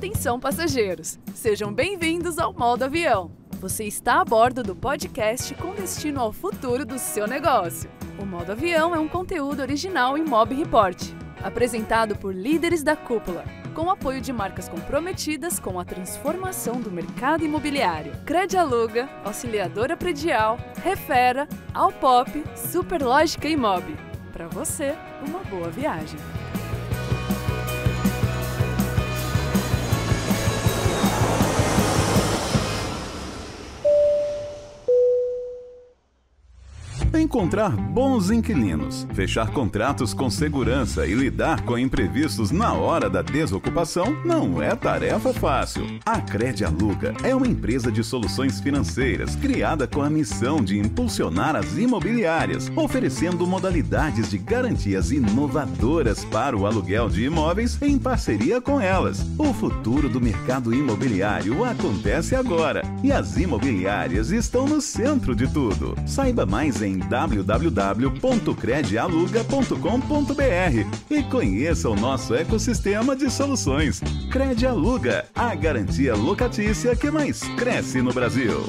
Atenção, passageiros! Sejam bem-vindos ao Modo Avião. Você está a bordo do podcast com destino ao futuro do seu negócio. O Modo Avião é um conteúdo original Imob Report, apresentado por líderes da cúpula, com apoio de marcas comprometidas com a transformação do mercado imobiliário. Credialuga, Auxiliadora Predial, Refera, Alpop, Superlógica Imob. Para você, uma boa viagem. Encontrar bons inquilinos, fechar contratos com segurança e lidar com imprevistos na hora da desocupação não é tarefa fácil. A Credialuga é uma empresa de soluções financeiras criada com a missão de impulsionar as imobiliárias, oferecendo modalidades de garantias inovadoras para o aluguel de imóveis em parceria com elas. O futuro do mercado imobiliário acontece agora e as imobiliárias estão no centro de tudo. Saiba mais em www.credialuga.com.br e conheça o nosso ecossistema de soluções. Credialuga, a garantia locatícia que mais cresce no Brasil.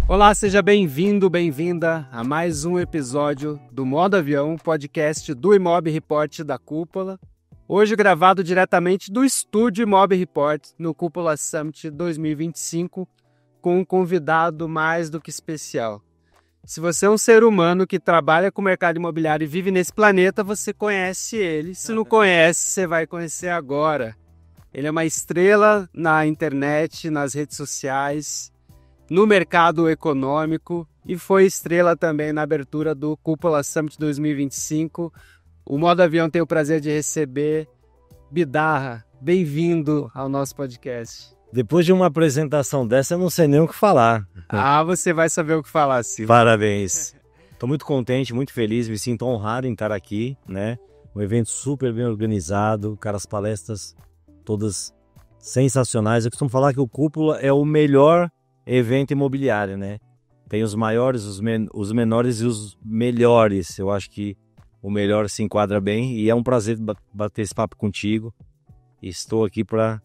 Olá, seja bem-vindo, bem-vinda a mais um episódio do Modo Avião, podcast do Imob Report da Cúpula. Hoje gravado diretamente do estúdio Imob Report no Cúpula Summit 2025, com um convidado mais do que especial. Se você é um ser humano que trabalha com o mercado imobiliário e vive nesse planeta, você conhece ele. Se não conhece, você vai conhecer agora. Ele é uma estrela na internet, nas redes sociais, no mercado econômico e foi estrela também na abertura do Cúpula Summit 2025. O Modo Avião tem o prazer de receber Bidarra. Bem-vindo ao nosso podcast. Depois de uma apresentação dessa, eu não sei nem o que falar. Ah, você vai saber o que falar, Silvio. Parabéns. Estou muito contente, muito feliz, me sinto honrado em estar aqui, né? Um evento super bem organizado, cara, as palestras todas sensacionais. Eu costumo falar que o Cúpula é o melhor evento imobiliário, né? Tem os maiores, os menores e os melhores. Eu acho que o melhor se enquadra bem e é um prazer bater esse papo contigo. Estou aqui para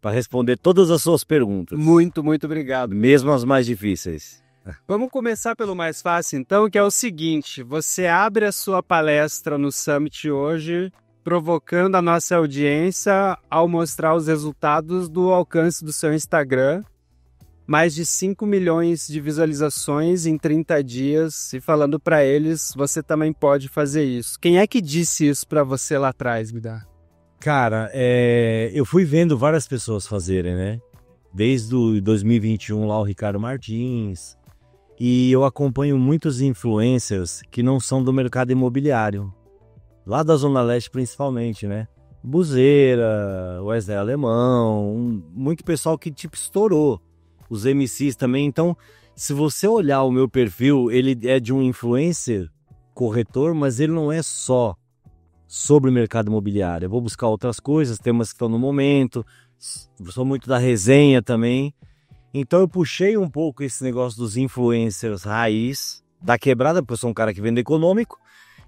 responder todas as suas perguntas. Muito, muito obrigado. Mesmo as mais difíceis. Vamos começar pelo mais fácil, então, que é o seguinte. Você abre a sua palestra no Summit hoje, provocando a nossa audiência ao mostrar os resultados do alcance do seu Instagram. Mais de 5 milhões de visualizações em 30 dias. E falando para eles, você também pode fazer isso. Quem é que disse isso para você lá atrás, Bidar? Cara, eu fui vendo várias pessoas fazerem, né? Desde o 2021 lá o Ricardo Martins. E eu acompanho muitos influencers que não são do mercado imobiliário. Lá da Zona Leste principalmente, né? Buzeira, Wesley Alemão, muito pessoal que tipo estourou. Os MCs também. Então, se você olhar o meu perfil, ele é de um influencer corretor, mas ele não é só sobre o mercado imobiliário. Eu vou buscar outras coisas, temas que estão no momento, sou muito da resenha também. Então eu puxei um pouco esse negócio dos influencers raiz, da quebrada, porque eu sou um cara que vende econômico,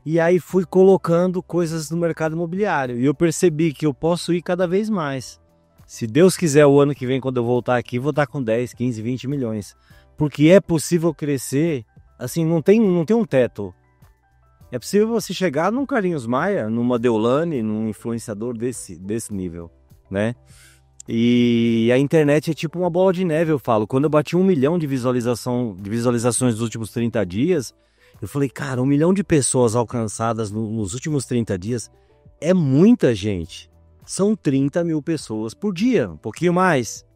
e aí fui colocando coisas no mercado imobiliário. E eu percebi que eu posso ir cada vez mais. Se Deus quiser, o ano que vem, quando eu voltar aqui, vou estar com 10, 15, 20 milhões. Porque é possível crescer, assim, não tem um teto. É possível você chegar num Carlinhos Maia, numa Deolane, num influenciador desse nível, né? E a internet é tipo uma bola de neve, eu falo. Quando eu bati 1 milhão de visualizações nos últimos 30 dias, eu falei, cara, 1 milhão de pessoas alcançadas nos últimos 30 dias é muita gente. São 30 mil pessoas por dia, um pouquinho mais.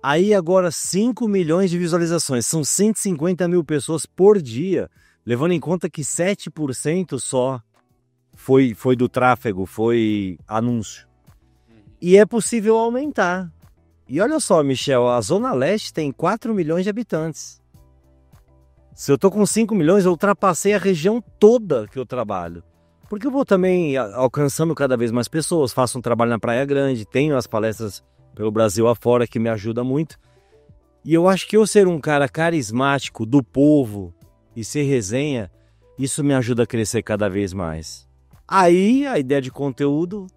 Aí agora 5 milhões de visualizações, são 150 mil pessoas por dia. Levando em conta que 7% só foi do tráfego, foi anúncio. E é possível aumentar. E olha só, Michel, a Zona Leste tem 4 milhões de habitantes. Se eu estou com 5 milhões, eu ultrapassei a região toda que eu trabalho. Porque eu vou também alcançando cada vez mais pessoas, faço um trabalho na Praia Grande, tenho as palestras pelo Brasil afora que me ajuda muito. E eu acho que eu ser um cara carismático do povo e ser resenha, isso me ajuda a crescer cada vez mais. Aí a ideia de conteúdo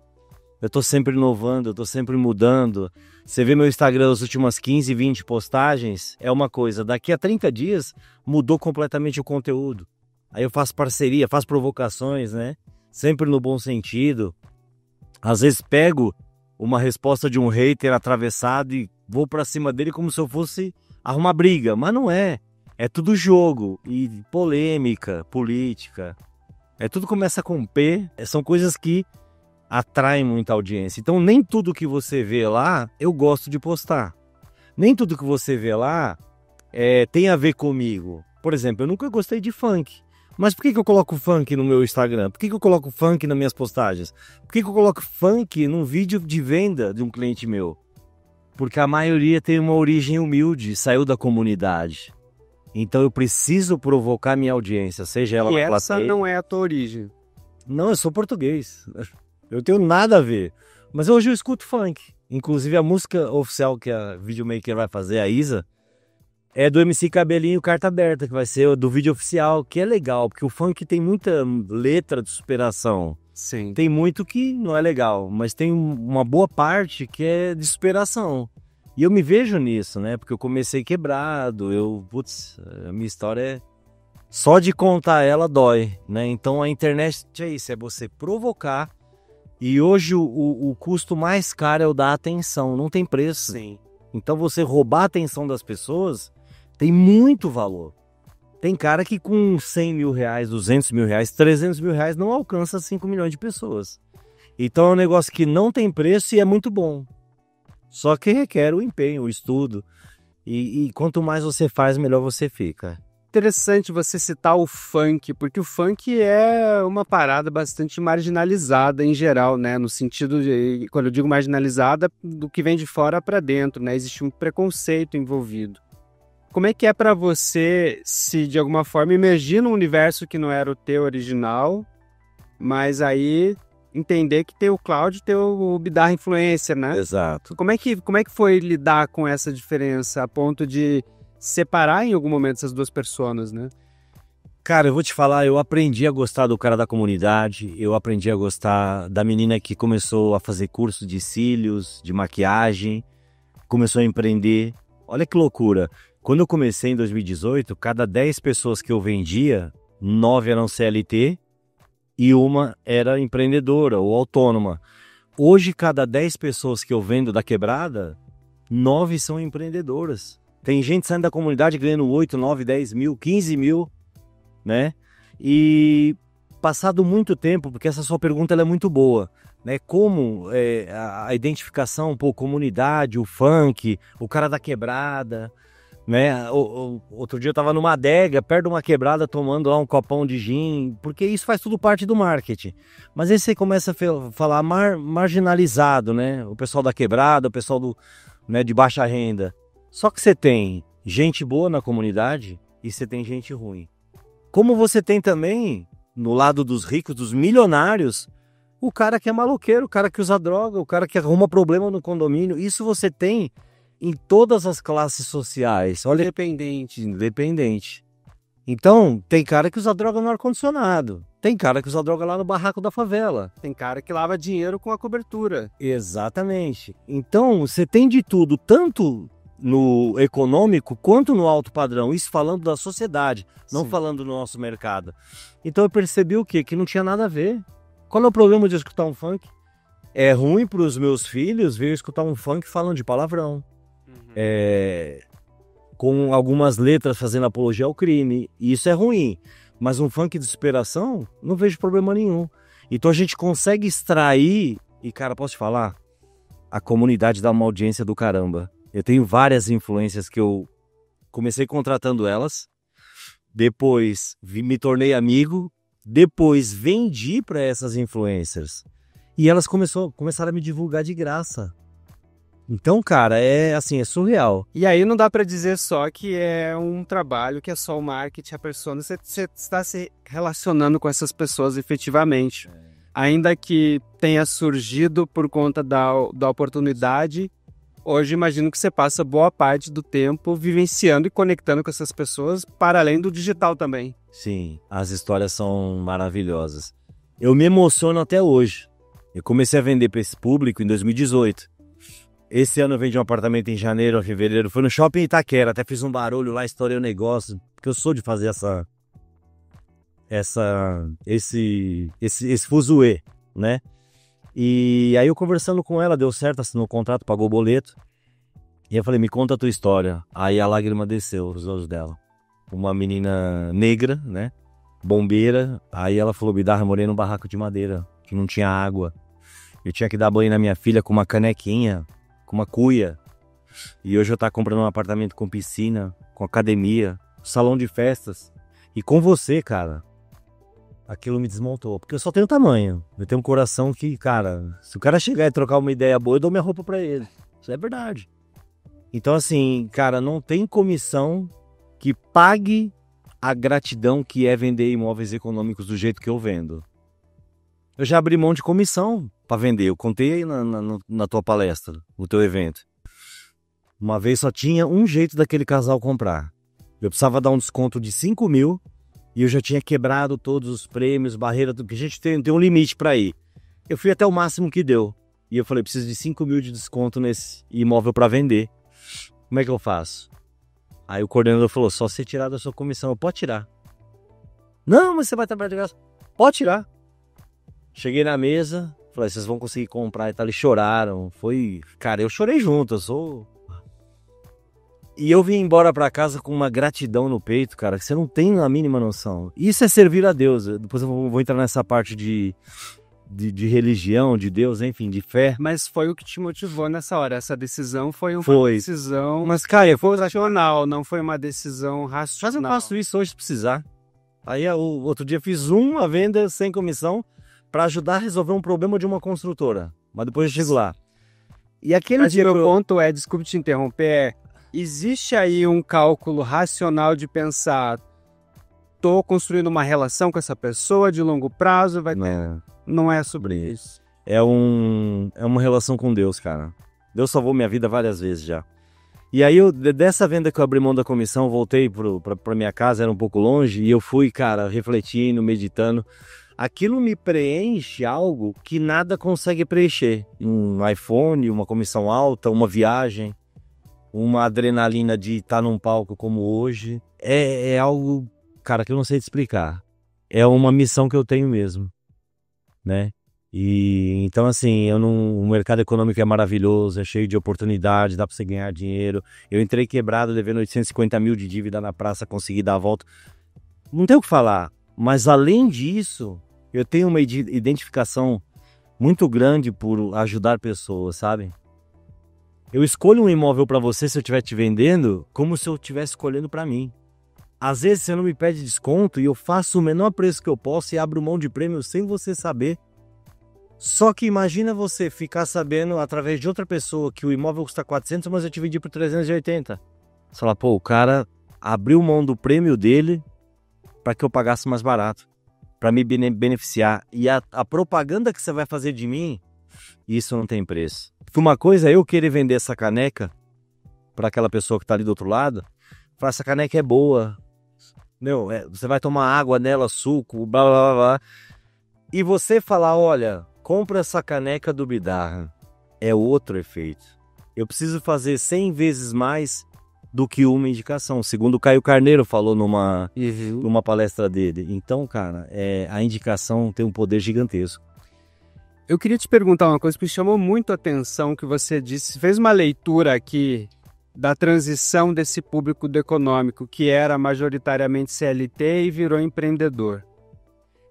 Eu tô sempre inovando, eu tô sempre mudando. Você vê meu Instagram, as últimas 15, 20 postagens, é uma coisa. Daqui a 30 dias, mudou completamente o conteúdo. Aí eu faço parceria, faço provocações, né? Sempre no bom sentido. Às vezes pego uma resposta de um hater atravessado e vou pra cima dele como se eu fosse arrumar briga. Mas não é. É tudo jogo e polêmica, política. Tudo começa com P. São coisas que atraem muita audiência. Então nem tudo que você vê lá eu gosto de postar. Nem tudo que você vê lá tem a ver comigo. Por exemplo, eu nunca gostei de funk. Mas por que eu coloco funk no meu Instagram? Por que eu coloco funk nas minhas postagens? Por que eu coloco funk num vídeo de venda de um cliente meu? Porque a maioria tem uma origem humilde, saiu da comunidade. Então eu preciso provocar minha audiência, seja ela... E essa não é a tua origem. Não, eu sou português. Eu tenho nada a ver. Mas hoje eu escuto funk. Inclusive a música oficial que a videomaker vai fazer, a Isa, é do MC Cabelinho Carta Aberta, que vai ser do vídeo oficial, que é legal, porque o funk tem muita letra de superação. Sim. Tem muito que não é legal, mas tem uma boa parte que é de superação. E eu me vejo nisso, né? Porque eu comecei quebrado, a minha história é... Só de contar ela dói, né? Então a internet é isso, é você provocar. E hoje o custo mais caro é o da atenção, não tem preço. Sim. Então você roubar a atenção das pessoas tem muito valor. Tem cara que com 100 mil reais, 200 mil reais, 300 mil reais não alcança 5 milhões de pessoas. Então é um negócio que não tem preço e é muito bom. Só que requer o empenho, o estudo. E quanto mais você faz, melhor você fica. Interessante você citar o funk, porque o funk é uma parada bastante marginalizada em geral, né? No sentido de, quando eu digo marginalizada, do que vem de fora para dentro, né? Existe um preconceito envolvido. Como é que é para você se, de alguma forma, imergir num universo que não era o teu original, mas aí entender que tem o Cláudio, tem o Bidar Influencer, né? Exato. Como é que foi lidar com essa diferença a ponto de separar em algum momento essas duas personas, né? Cara, eu vou te falar, eu aprendi a gostar do cara da comunidade, eu aprendi a gostar da menina que começou a fazer curso de cílios, de maquiagem, começou a empreender. Olha que loucura. Quando eu comecei em 2018, cada 10 pessoas que eu vendia, 9 eram CLT e uma era empreendedora ou autônoma. Hoje, cada 10 pessoas que eu vendo da quebrada, 9 são empreendedoras. Tem gente saindo da comunidade ganhando 8, 9, 10 mil, 15 mil, né? E passado muito tempo, porque essa sua pergunta ela é muito boa, né? Como a identificação, pô, comunidade, o funk, o cara da quebrada, né? Outro dia eu tava numa adega, perto de uma quebrada, tomando lá um copão de gin, porque isso faz tudo parte do marketing. Mas aí você começa a falar marginalizado, né? O pessoal da quebrada, o pessoal né, de baixa renda. Só que você tem gente boa na comunidade e você tem gente ruim. Como você tem também, no lado dos ricos, dos milionários, o cara que é maloqueiro, o cara que usa droga, o cara que arruma problema no condomínio. Isso você tem em todas as classes sociais. Olha, independente. Então, tem cara que usa droga no ar-condicionado. Tem cara que usa droga lá no barraco da favela. Tem cara que lava dinheiro com a cobertura. Exatamente. Então, você tem de tudo, tanto no econômico quanto no alto padrão. Isso falando da sociedade, não falando do nosso mercado. Então eu percebi o quê? Que não tinha nada a ver. Qual é o problema de escutar um funk? É ruim para os meus filhos ver eu escutar um funk falando de palavrão. Com algumas letras fazendo apologia ao crime. E isso é ruim. Mas um funk de superação, não vejo problema nenhum. Então a gente consegue extrair... E cara, posso te falar? A comunidade dá uma audiência do caramba. Eu tenho várias influências que eu comecei contratando elas, depois me tornei amigo, depois vendi para essas influencers e elas começaram a me divulgar de graça. Então, cara, é surreal. E aí não dá para dizer só que é um trabalho, que é só o marketing, a persona, você está se relacionando com essas pessoas efetivamente. Ainda que tenha surgido por conta da oportunidade, hoje imagino que você passa boa parte do tempo vivenciando e conectando com essas pessoas, para além do digital também. Sim, as histórias são maravilhosas. Eu me emociono até hoje. Eu comecei a vender para esse público em 2018. Esse ano eu vendi um apartamento em janeiro ou fevereiro. Foi no shopping Itaquera. Até fiz um barulho lá, estourei o negócio. Porque eu sou de fazer esse fuzuê, né? E aí eu conversando com ela, deu certo, assinou o contrato, pagou o boleto. E eu falei, me conta a tua história. Aí a lágrima desceu os olhos dela. Uma menina negra, né? Bombeira. Aí ela falou, Bidarra, morei num barraco de madeira, que não tinha água. Eu tinha que dar banho na minha filha com uma canequinha, com uma cuia. E hoje eu tô comprando um apartamento com piscina, com academia, salão de festas. E com você, cara, aquilo me desmontou. Porque eu só tenho tamanho. Eu tenho um coração que, cara, se o cara chegar e trocar uma ideia boa, eu dou minha roupa pra ele. Isso é verdade. Então, assim, cara, não tem comissão que pague a gratidão que é vender imóveis econômicos do jeito que eu vendo. Eu já abri mão de comissão para vender. Eu contei aí na tua palestra, no teu evento. Uma vez só tinha um jeito daquele casal comprar. Eu precisava dar um desconto de 5 mil e eu já tinha quebrado todos os prêmios, barreira, porque a gente tem um limite para ir. Eu fui até o máximo que deu. E eu falei, preciso de 5 mil de desconto nesse imóvel para vender. Como é que eu faço? Aí o coordenador falou, só você tirar da sua comissão. Eu, pode tirar. Não, mas você vai trabalhar de graça. Pode tirar. Cheguei na mesa, falei, vocês vão conseguir comprar e tal. Eles choraram. Foi... Cara, eu chorei junto, eu sou... E eu vim embora pra casa com uma gratidão no peito, cara, que você não tem a mínima noção. Isso é servir a Deus. Depois eu vou entrar nessa parte de religião, de Deus, enfim, de fé. Mas foi o que te motivou nessa hora. Essa decisão foi uma decisão mas, cara, foi racional, não foi uma decisão racional. Mas eu faço isso hoje se precisar. Aí o outro dia fiz uma venda sem comissão para ajudar a resolver um problema de uma construtora. Mas depois eu chego lá. E aquele dia meu ponto é, desculpe te interromper, existe aí um cálculo racional de pensar, tô construindo uma relação com essa pessoa de longo prazo, vai ter... Não é sobre isso. É uma relação com Deus, cara. Deus salvou minha vida várias vezes já. E aí, dessa venda que eu abri mão da comissão, voltei pra minha casa, era um pouco longe, e eu fui, cara, refletindo, meditando. Aquilo me preenche algo que nada consegue preencher. Um iPhone, uma comissão alta, uma viagem, uma adrenalina de estar num palco como hoje. É algo, cara, que eu não sei te explicar. É uma missão que eu tenho mesmo. Né? E então assim, o mercado econômico é maravilhoso, é cheio de oportunidades, dá para você ganhar dinheiro. Eu entrei quebrado, devendo 850 mil de dívida na praça, consegui dar a volta. Não tem o que falar, mas além disso, eu tenho uma identificação muito grande por ajudar pessoas, sabe? Eu escolho um imóvel para você se eu estiver te vendendo, como se eu estivesse escolhendo para mim. Às vezes você não me pede desconto e eu faço o menor preço que eu posso e abro mão de prêmio sem você saber. Só que imagina você ficar sabendo através de outra pessoa que o imóvel custa 400, mas eu te vendi por 380. Você fala, pô, o cara abriu mão do prêmio dele para que eu pagasse mais barato, para me beneficiar. E a propaganda que você vai fazer de mim, isso não tem preço. Uma coisa é eu querer vender essa caneca para aquela pessoa que está ali do outro lado, falar, essa caneca é boa. Meu, você vai tomar água nela, suco, blá blá blá blá. E você falar, olha, compra essa caneca do Bidarra. É outro efeito. Eu preciso fazer 100 vezes mais do que uma indicação. Segundo o Caio Carneiro falou numa palestra dele. Então, cara, a indicação tem um poder gigantesco. Eu queria te perguntar uma coisa que me chamou muito a atenção, que você disse, fez uma leitura aqui da transição desse público do econômico, que era majoritariamente CLT e virou empreendedor.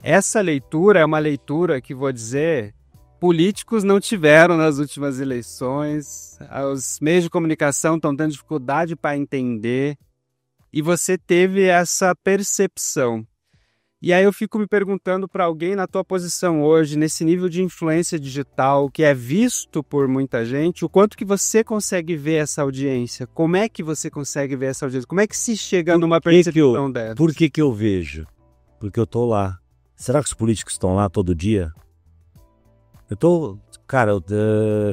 Essa leitura é uma leitura que, vou dizer, políticos não tiveram nas últimas eleições, os meios de comunicação estão tendo dificuldade para entender, e você teve essa percepção. E aí eu fico me perguntando para alguém na tua posição hoje, nesse nível de influência digital, que é visto por muita gente, o quanto que você consegue ver essa audiência? Como é que você consegue ver essa audiência? Como é que se chega numa percepção dessa? Por que eu vejo? Porque eu tô lá. Será que os políticos estão lá todo dia? Cara, eu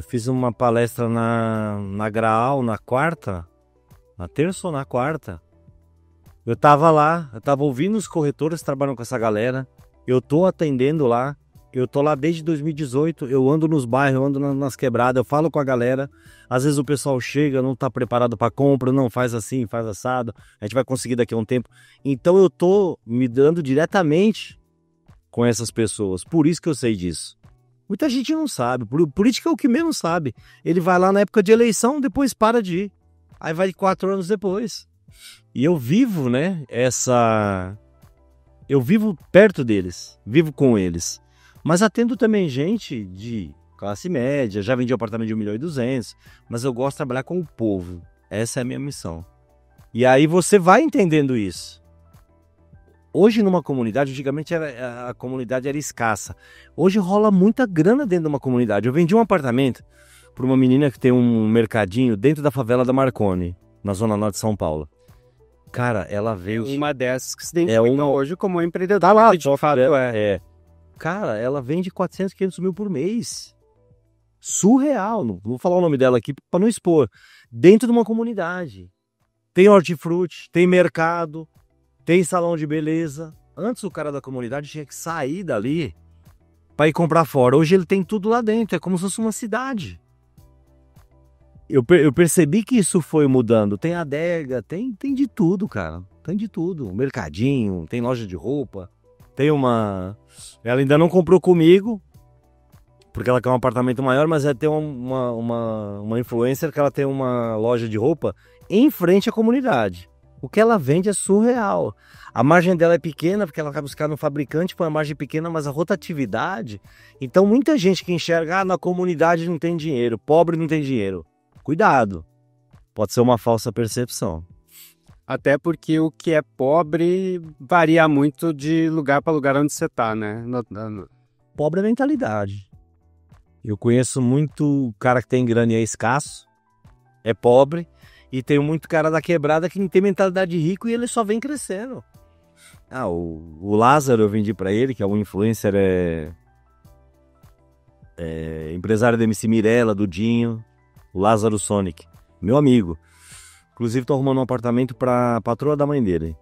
fiz uma palestra na Graal na quarta, na terça ou na quarta. Eu tava lá, eu tava ouvindo os corretores que trabalham com essa galera, eu tô atendendo lá, Eu tô lá desde 2018, eu ando nos bairros, eu ando nas quebradas, eu falo com a galera. Às vezes o pessoal chega, não tá preparado para compra, não faz assim, faz assado. A gente vai conseguir daqui a um tempo. Então eu tô me dando diretamente com essas pessoas. Por isso que eu sei disso. Muita gente não sabe. Político é o que menos sabe. Ele vai lá na época de eleição, depois para de ir. Aí vai 4 anos depois. E eu vivo, né, eu vivo perto deles, vivo com eles. Mas atendo também gente de classe média, já vendi um apartamento de 1.200.000, mas eu gosto de trabalhar com o povo. Essa é a minha missão. E aí você vai entendendo isso. Hoje numa comunidade, antigamente a comunidade era escassa. Hoje rola muita grana dentro de uma comunidade. Eu vendi um apartamento para uma menina que tem um mercadinho dentro da favela da Marconi, na zona norte de São Paulo. Cara, ela veio... Uma dessas que se identifica hoje como empreendedor. Tá lá, de fato, Cara, ela vende 400, 500 mil por mês. Surreal. Não vou falar o nome dela aqui para não expor. Dentro de uma comunidade. Tem hortifruti, tem mercado, tem salão de beleza. Antes o cara da comunidade tinha que sair dali para ir comprar fora. Hoje ele tem tudo lá dentro. É como se fosse uma cidade. Eu percebi que isso foi mudando. Tem adega, tem de tudo, cara. Tem de tudo. Mercadinho, tem loja de roupa. Tem uma... Ela ainda não comprou comigo, porque ela quer um apartamento maior, mas ela tem uma influencer que ela tem uma loja de roupa em frente à comunidade. O que ela vende é surreal. A margem dela é pequena, porque ela vai buscar no fabricante, põe a margem pequena, mas a rotatividade... Então muita gente que enxerga, na comunidade não tem dinheiro, pobre não tem dinheiro. Cuidado, pode ser uma falsa percepção. Até porque o que é pobre varia muito de lugar para lugar onde você está, né? Pobre é mentalidade. Eu conheço muito cara que tem grana e é escasso, é pobre, e tem muito cara da quebrada que tem mentalidade de rico e ele só vem crescendo. O Lázaro eu vendi para ele, que é um influencer, empresário da MC Mirella, do Dinho, o Lázaro Sonic, meu amigo. Inclusive, tô arrumando um apartamento pra patroa da mãe dele.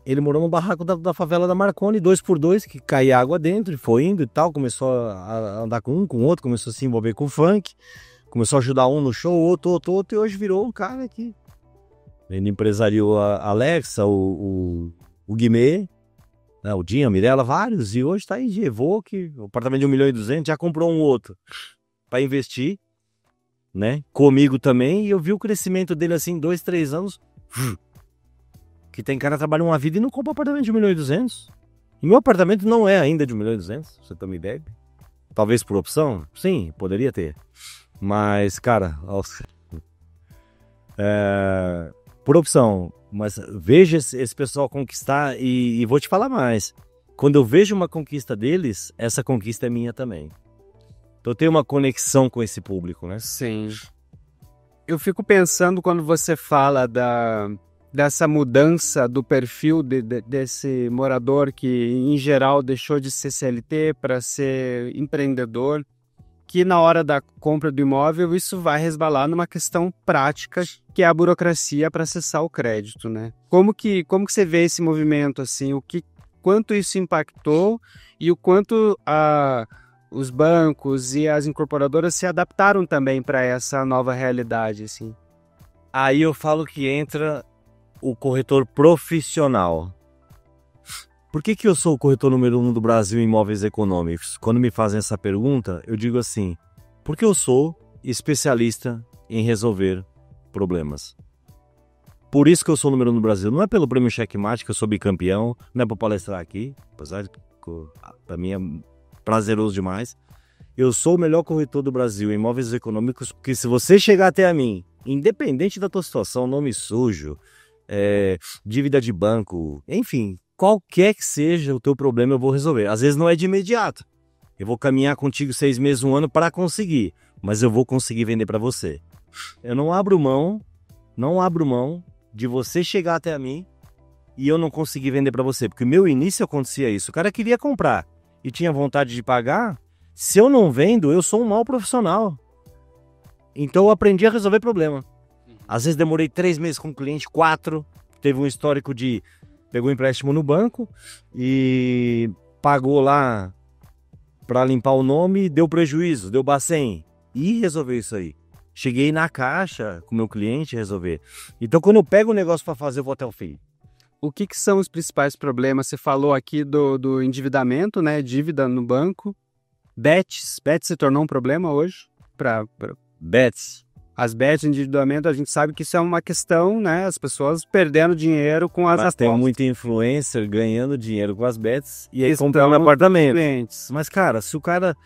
Ele morou no barraco da favela da Marconi, 2x2, que caía água dentro, e foi indo e tal. Começou a andar com um, com o outro, começou a se envolver com o funk. Começou a ajudar um no show, outro, e hoje virou um cara aqui. Ele empresariou a Alexa, o Guimê, né, o Dinho, a Mirella, vários. E hoje tá aí de Evoque, o apartamento de 1.200.000, já comprou um outro pra investir. Né? Comigo também, e eu vi o crescimento dele assim, 2, 3 anos. Que tem cara que trabalha uma vida e não compra apartamento de 1.200.000. E meu apartamento não é ainda de 1.200.000, você tem uma ideia? Talvez por opção? Sim, poderia ter. Mas, cara, por opção. Mas veja esse pessoal conquistar e vou te falar mais. Quando eu vejo uma conquista deles, essa conquista é minha também. Então eu tenho uma conexão com esse público, né? Sim. Eu fico pensando quando você fala dessa mudança do perfil desse morador que, em geral, deixou de ser CLT para ser empreendedor, que na hora da compra do imóvel isso vai resvalar numa questão prática, que é a burocracia para acessar o crédito, né? Como que você vê esse movimento, assim? Quanto isso impactou e o quanto os bancos e as incorporadoras se adaptaram também para essa nova realidade, assim? Aí eu falo que entra o corretor profissional. Por que eu sou o corretor número 1 do Brasil em imóveis econômicos? Quando me fazem essa pergunta, eu digo assim, porque eu sou especialista em resolver problemas. Por isso que eu sou o número 1 do Brasil. Não é pelo prêmio Checkmate que eu sou bicampeão, não é para palestrar aqui, apesar de que para mim é prazeroso demais. Eu sou o melhor corretor do Brasil em imóveis econômicos, porque se você chegar até a mim, independente da tua situação, nome sujo, dívida de banco, enfim, qualquer que seja o teu problema, eu vou resolver. Às vezes não é de imediato. Eu vou caminhar contigo 6 meses, 1 ano para conseguir, mas eu vou conseguir vender para você. Eu não abro mão de você chegar até a mim e eu não conseguir vender para você, porque no meu início acontecia isso. O cara queria comprar e tinha vontade de pagar. Se eu não vendo, eu sou um mau profissional. Então eu aprendi a resolver problema. Às vezes demorei 3 meses com o cliente, 4. Teve um histórico de... Pegou um empréstimo no banco e pagou lá para limpar o nome, deu prejuízo, deu Bacen. E resolver isso aí. Cheguei na caixa com o meu cliente resolver. Então, quando eu pego o negócio para fazer, eu vou até o fim. O que são os principais problemas? Você falou aqui do endividamento, né? Dívida no banco. Bets se tornou um problema hoje? Bets. As bets de endividamento, a gente sabe que isso é uma questão, né? As pessoas perdendo dinheiro com as Mas apostas. tem muita influencer ganhando dinheiro com as bets e aí comprando apartamento. Clientes. Mas, cara, se o cara...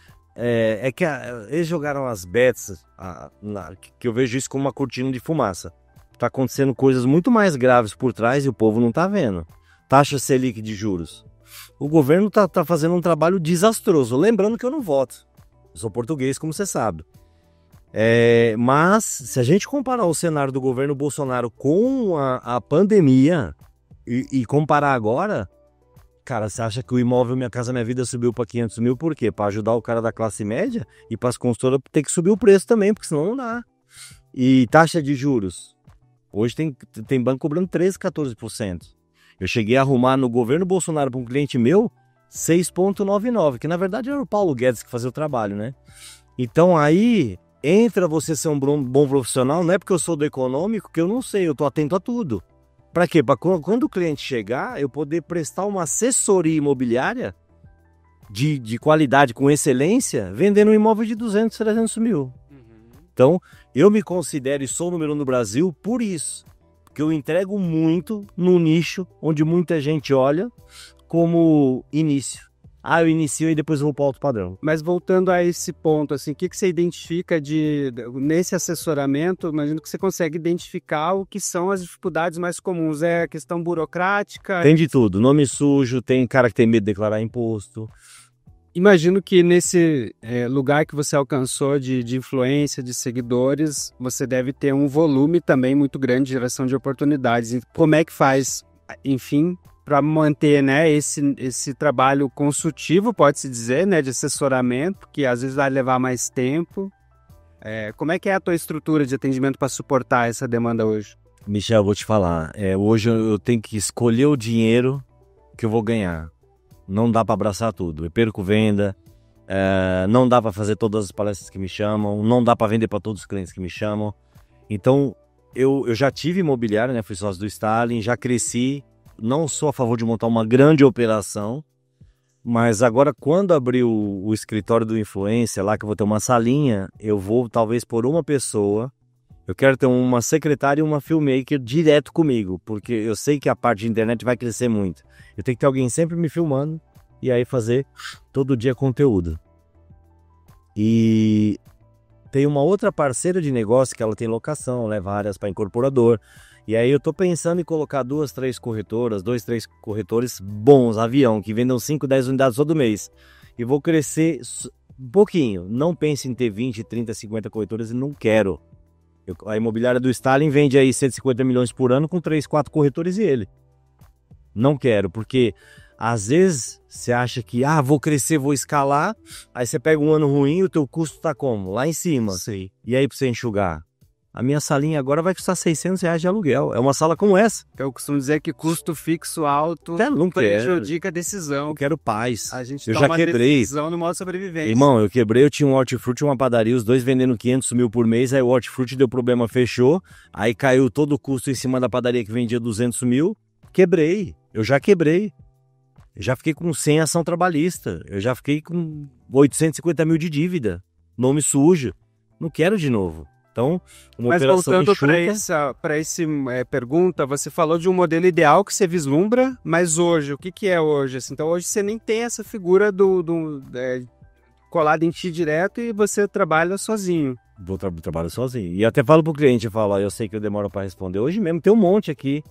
eles jogaram as bets, que eu vejo isso como uma cortina de fumaça. Tá acontecendo coisas muito mais graves por trás e o povo não tá vendo. Taxa Selic de juros. O governo tá fazendo um trabalho desastroso. Lembrando que eu não voto. Eu sou português, como você sabe. Mas, se a gente comparar o cenário do governo Bolsonaro com a pandemia e comparar agora... Cara, você acha que o imóvel Minha Casa Minha Vida subiu para 500 mil por quê? Para ajudar o cara da classe média e para as consultoras ter que subir o preço também, porque senão não dá. E taxa de juros? Hoje tem banco cobrando 13%, 14%. Eu cheguei a arrumar no governo Bolsonaro para um cliente meu 6,99%, que na verdade era o Paulo Guedes que fazia o trabalho, né? Então aí entra você ser um bom profissional, não é porque eu sou do econômico que eu não sei, eu tô atento a tudo. Para quê? Para quando o cliente chegar, eu poder prestar uma assessoria imobiliária de qualidade, com excelência, vendendo um imóvel de 200, 300 mil. Então, eu me considero e sou o número 1 no Brasil por isso. Porque eu entrego muito no nicho onde muita gente olha como início. Eu inicio e depois vou para o alto padrão. Mas voltando a esse ponto, assim, o que você identifica nesse assessoramento? Imagino que você consegue identificar o que são as dificuldades mais comuns. É a questão burocrática? Tem de tudo. Nome sujo, tem cara que tem medo de declarar imposto. Imagino que nesse lugar que você alcançou de influência, de seguidores, você deve ter um volume também muito grande de geração de oportunidades. E como é que faz, enfim, para manter, né, esse trabalho consultivo, pode-se dizer, né, de assessoramento, que às vezes vai levar mais tempo. Como é que é a tua estrutura de atendimento para suportar essa demanda hoje? Michel, eu vou te falar. Hoje eu tenho que escolher o dinheiro que eu vou ganhar. Não dá para abraçar tudo. Eu perco venda, não dá para fazer todas as palestras que me chamam, não dá para vender para todos os clientes que me chamam. Então, eu já tive imobiliário, né, fui sócio do Stalin, já cresci. Não sou a favor de montar uma grande operação, mas agora quando abrir o escritório do influencer lá, que eu vou ter uma salinha, eu vou talvez por uma pessoa. Eu quero ter uma secretária e uma filmmaker direto comigo, porque eu sei que a parte de internet vai crescer muito. Eu tenho que ter alguém sempre me filmando e aí fazer todo dia conteúdo. E tem uma outra parceira de negócio que ela tem locação, leva áreas para incorporador. E aí eu tô pensando em colocar 2, 3 corretoras, 2, 3 corretores bons, avião, que vendam 5, 10 unidades todo mês. E vou crescer um pouquinho. Não pense em ter 20, 30, 50 corretoras e não quero. A imobiliária do Stalin vende aí 150 milhões por ano com 3, 4 corretores e ele. Não quero, porque às vezes você acha que, vou crescer, vou escalar, aí você pega um ano ruim e o teu custo tá como? Lá em cima. Sim. E aí pra você enxugar? A minha salinha agora vai custar R$600 de aluguel. É uma sala como essa. Eu costumo dizer que custo fixo alto não prejudica a decisão. Eu quero paz. A gente eu toma já quebrei. Decisão no modo sobrevivência. Irmão, eu quebrei, eu tinha um hortifruti e uma padaria, os dois vendendo 500 mil por mês, aí o hortifruti deu problema, fechou, aí caiu todo o custo em cima da padaria que vendia 200 mil, quebrei. Eu já quebrei. Eu já fiquei com 100 ação trabalhista. Eu já fiquei com 850 mil de dívida. Nome sujo. Não quero de novo. Então, mas voltando para essa pergunta, você falou de um modelo ideal que você vislumbra, mas hoje, o que é hoje? Assim, então, hoje você nem tem essa figura colada em ti direto e você trabalha sozinho. Trabalho sozinho. E até falo pro cliente, eu sei que eu demoro para responder. Hoje mesmo tem um monte aqui.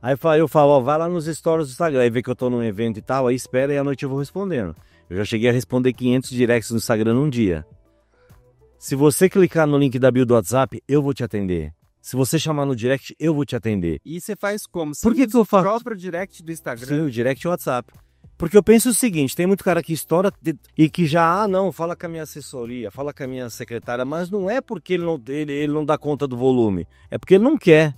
Aí eu falo, vai lá nos stories do Instagram, aí vê que eu tô num evento e tal, aí espera e à noite eu vou respondendo. Eu já cheguei a responder 500 directs no Instagram num dia. Se você clicar no link da bio do WhatsApp, eu vou te atender. Se você chamar no direct, eu vou te atender. E você faz como? Por que eu faço? O próprio direct do Instagram? Sim, o direct e o WhatsApp. Porque eu penso o seguinte, tem muito cara que estoura e que já, fala com a minha assessoria, fala com a minha secretária, mas não é porque ele não dá conta do volume, é porque ele não quer.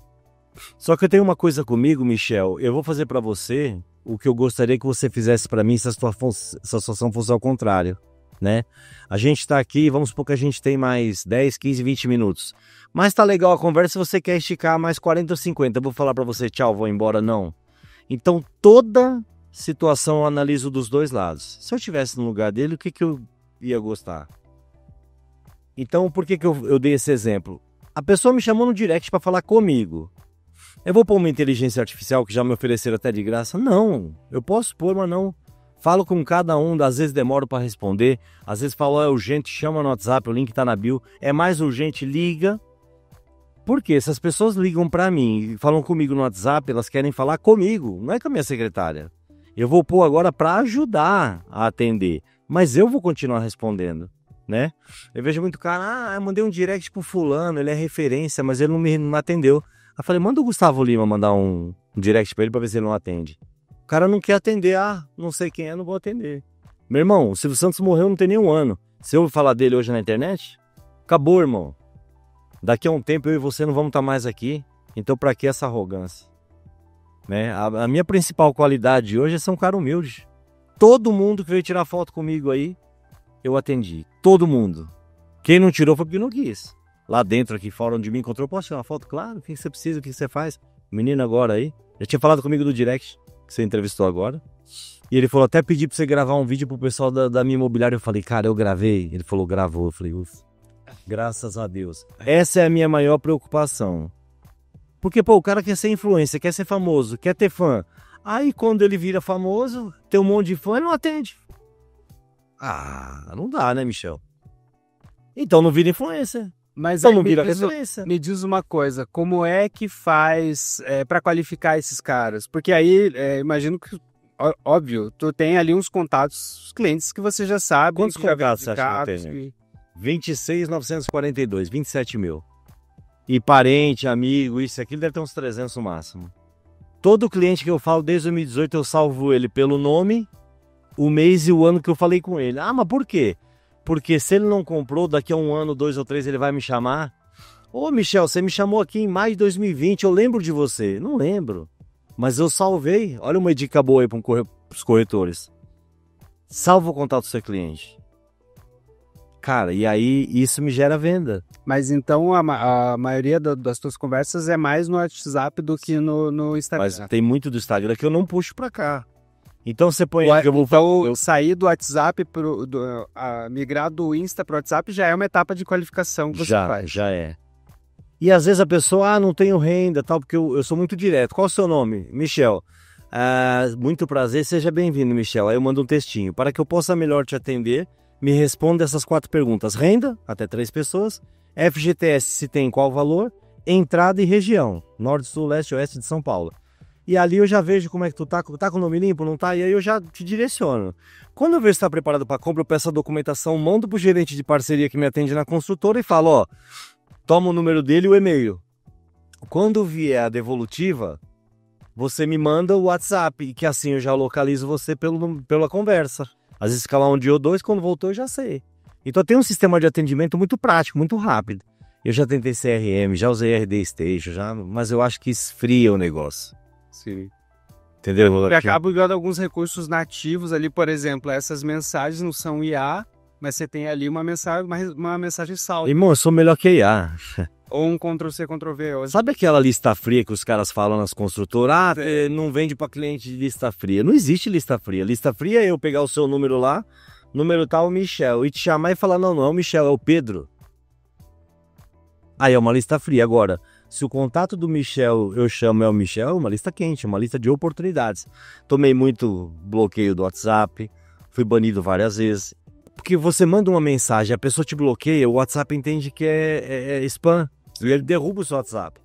Só que eu tenho uma coisa comigo, Michel, eu vou fazer pra você o que eu gostaria que você fizesse pra mim se a situação fosse ao contrário. né? A gente está aqui, vamos supor que a gente tem mais 10, 15, 20 minutos. Mas tá legal a conversa, se você quer esticar mais 40 ou 50, eu vou falar para você, tchau, vou embora, não. Então, toda situação eu analiso dos dois lados. Se eu estivesse no lugar dele, o que eu ia gostar? Então, por que eu dei esse exemplo? A pessoa me chamou no direct para falar comigo. Eu vou pôr uma inteligência artificial que já me ofereceram até de graça? Não, eu posso pôr, mas não. Falo com cada um, às vezes demoro para responder, às vezes falo, é urgente, chama no WhatsApp, o link tá na bio. É mais urgente, liga. Por quê? Se as pessoas ligam para mim e falam comigo no WhatsApp, elas querem falar comigo, não é com a minha secretária. Eu vou pôr agora para ajudar a atender, mas eu vou continuar respondendo, né? Eu vejo muito cara, eu mandei um direct pro fulano, ele é referência, mas ele não me atendeu. Eu falei, manda o Gustavo Lima mandar um direct para ele para ver se ele não atende. O cara não quer atender, não sei quem é, não vou atender. Meu irmão, o Silvio Santos morreu não tem nem um ano. Se eu falar dele hoje na internet, acabou, irmão. Daqui a um tempo eu e você não vamos estar mais aqui, então para que essa arrogância? Né? A minha principal qualidade hoje é ser um cara humilde. Todo mundo que veio tirar foto comigo aí, eu atendi. Todo mundo. Quem não tirou foi porque não quis. Lá dentro, aqui fora onde me encontrou, posso tirar uma foto? Claro, o que você precisa, o que você faz? Menino agora aí, já tinha falado comigo do direct, que você entrevistou agora. E ele falou, até pedi pra você gravar um vídeo pro pessoal da minha imobiliária. Eu falei, cara, eu gravei. Ele falou, gravou. Eu falei, ufa, graças a Deus. Essa é a minha maior preocupação. Porque, o cara quer ser influencer, quer ser famoso, quer ter fã. Aí, quando ele vira famoso, tem um monte de fã, ele não atende. Não dá, né, Michel? Então não vira influencer. Mas então não vira referência. Me diz uma coisa, como é que faz para qualificar esses caras? Porque aí, imagino que, óbvio, tu tem ali uns contatos, os clientes que você já sabe. Quantos contatos você acha que eu tenho? 26.942, 27 mil. E parente, amigo, isso e aquilo, deve ter uns 300 no máximo. Todo cliente que eu falo desde 2018, eu salvo ele pelo nome, o mês e o ano que eu falei com ele. Mas por quê? Porque se ele não comprou, daqui a um ano, 2 ou 3, ele vai me chamar. Ô, Michel, você me chamou aqui em maio de 2020, eu lembro de você. Não lembro, mas eu salvei. Olha uma dica boa aí para os corretores. Salva o contato do seu cliente. Cara, e aí isso me gera venda. Mas então a maioria das tuas conversas é mais no WhatsApp do que no Instagram. Mas tem muito do Instagram que eu não puxo para cá. Então você põe... eu sair do WhatsApp, migrar do Insta para o WhatsApp já é uma etapa de qualificação que você faz. Já é. E às vezes a pessoa, não tenho renda, tal, porque eu sou muito direto. Qual é o seu nome? Michel. Muito prazer, seja bem-vindo, Michel. Aí eu mando um textinho. Para que eu possa melhor te atender, me responda essas 4 perguntas. Renda, até 3 pessoas. FGTS, se tem qual valor. Entrada e região. Norte, Sul, Leste, Oeste de São Paulo. E ali eu já vejo como é que tu tá com o nome limpo, não tá? E aí eu já te direciono. Quando eu vejo que você tá preparado para compra, eu peço a documentação, mando pro gerente de parceria que me atende na construtora e falo, toma o número dele e o e-mail. Quando vier a devolutiva, você me manda o WhatsApp, que assim eu já localizo você pela conversa. Às vezes fica lá um dia ou 2, quando voltou eu já sei. Então tem um sistema de atendimento muito prático, muito rápido. Eu já tentei CRM, já usei RD Station, mas eu acho que esfria o negócio. Sim. Entendeu? Eu acabo usando alguns recursos nativos ali, por exemplo, essas mensagens não são IA, mas você tem ali uma mensagem salva. Irmão, eu sou melhor que IA. Ou um Ctrl-C, Ctrl-V. Sabe aquela lista fria que os caras falam nas construtoras? Não vende para cliente de lista fria. Não existe lista fria. Lista fria é eu pegar o seu número lá, número tal, Michel, e te chamar e falar, não é o Michel, é o Pedro. Aí é uma lista fria. Agora, se o contato do Michel eu chamo é o Michel, é uma lista quente, uma lista de oportunidades. Tomei muito bloqueio do WhatsApp, fui banido várias vezes. Porque você manda uma mensagem, a pessoa te bloqueia, o WhatsApp entende que é spam, e ele derruba o seu WhatsApp.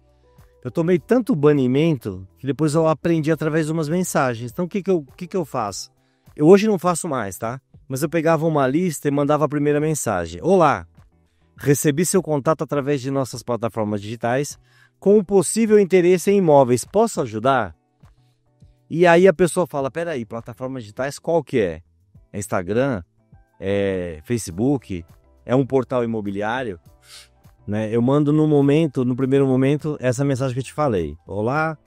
Eu tomei tanto banimento que depois eu aprendi através de umas mensagens. Então o que eu faço? Eu hoje não faço mais, tá? Mas eu pegava uma lista e mandava a primeira mensagem. Olá, recebi seu contato através de nossas plataformas digitais com um possível interesse em imóveis. Posso ajudar? E aí a pessoa fala, peraí, plataformas digitais qual que é? É Instagram? É Facebook? É um portal imobiliário? Né? Eu mando no primeiro momento, essa mensagem que eu te falei. Olá,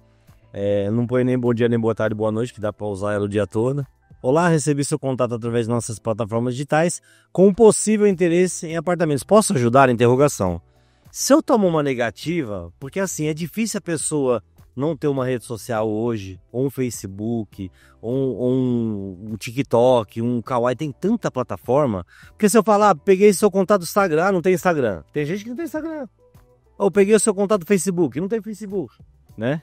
não põe nem bom dia, nem boa tarde, boa noite, que dá para usar ela o dia todo. Olá, recebi seu contato através de nossas plataformas digitais com um possível interesse em apartamentos. Posso ajudar? Interrogação. Se eu tomo uma negativa, porque assim, é difícil a pessoa não ter uma rede social hoje, ou um Facebook, ou um TikTok, um Kawaii, tem tanta plataforma. Porque se eu falar, peguei seu contato do Instagram, não tem Instagram. Tem gente que não tem Instagram. Ou peguei o seu contato do Facebook, não tem Facebook, né?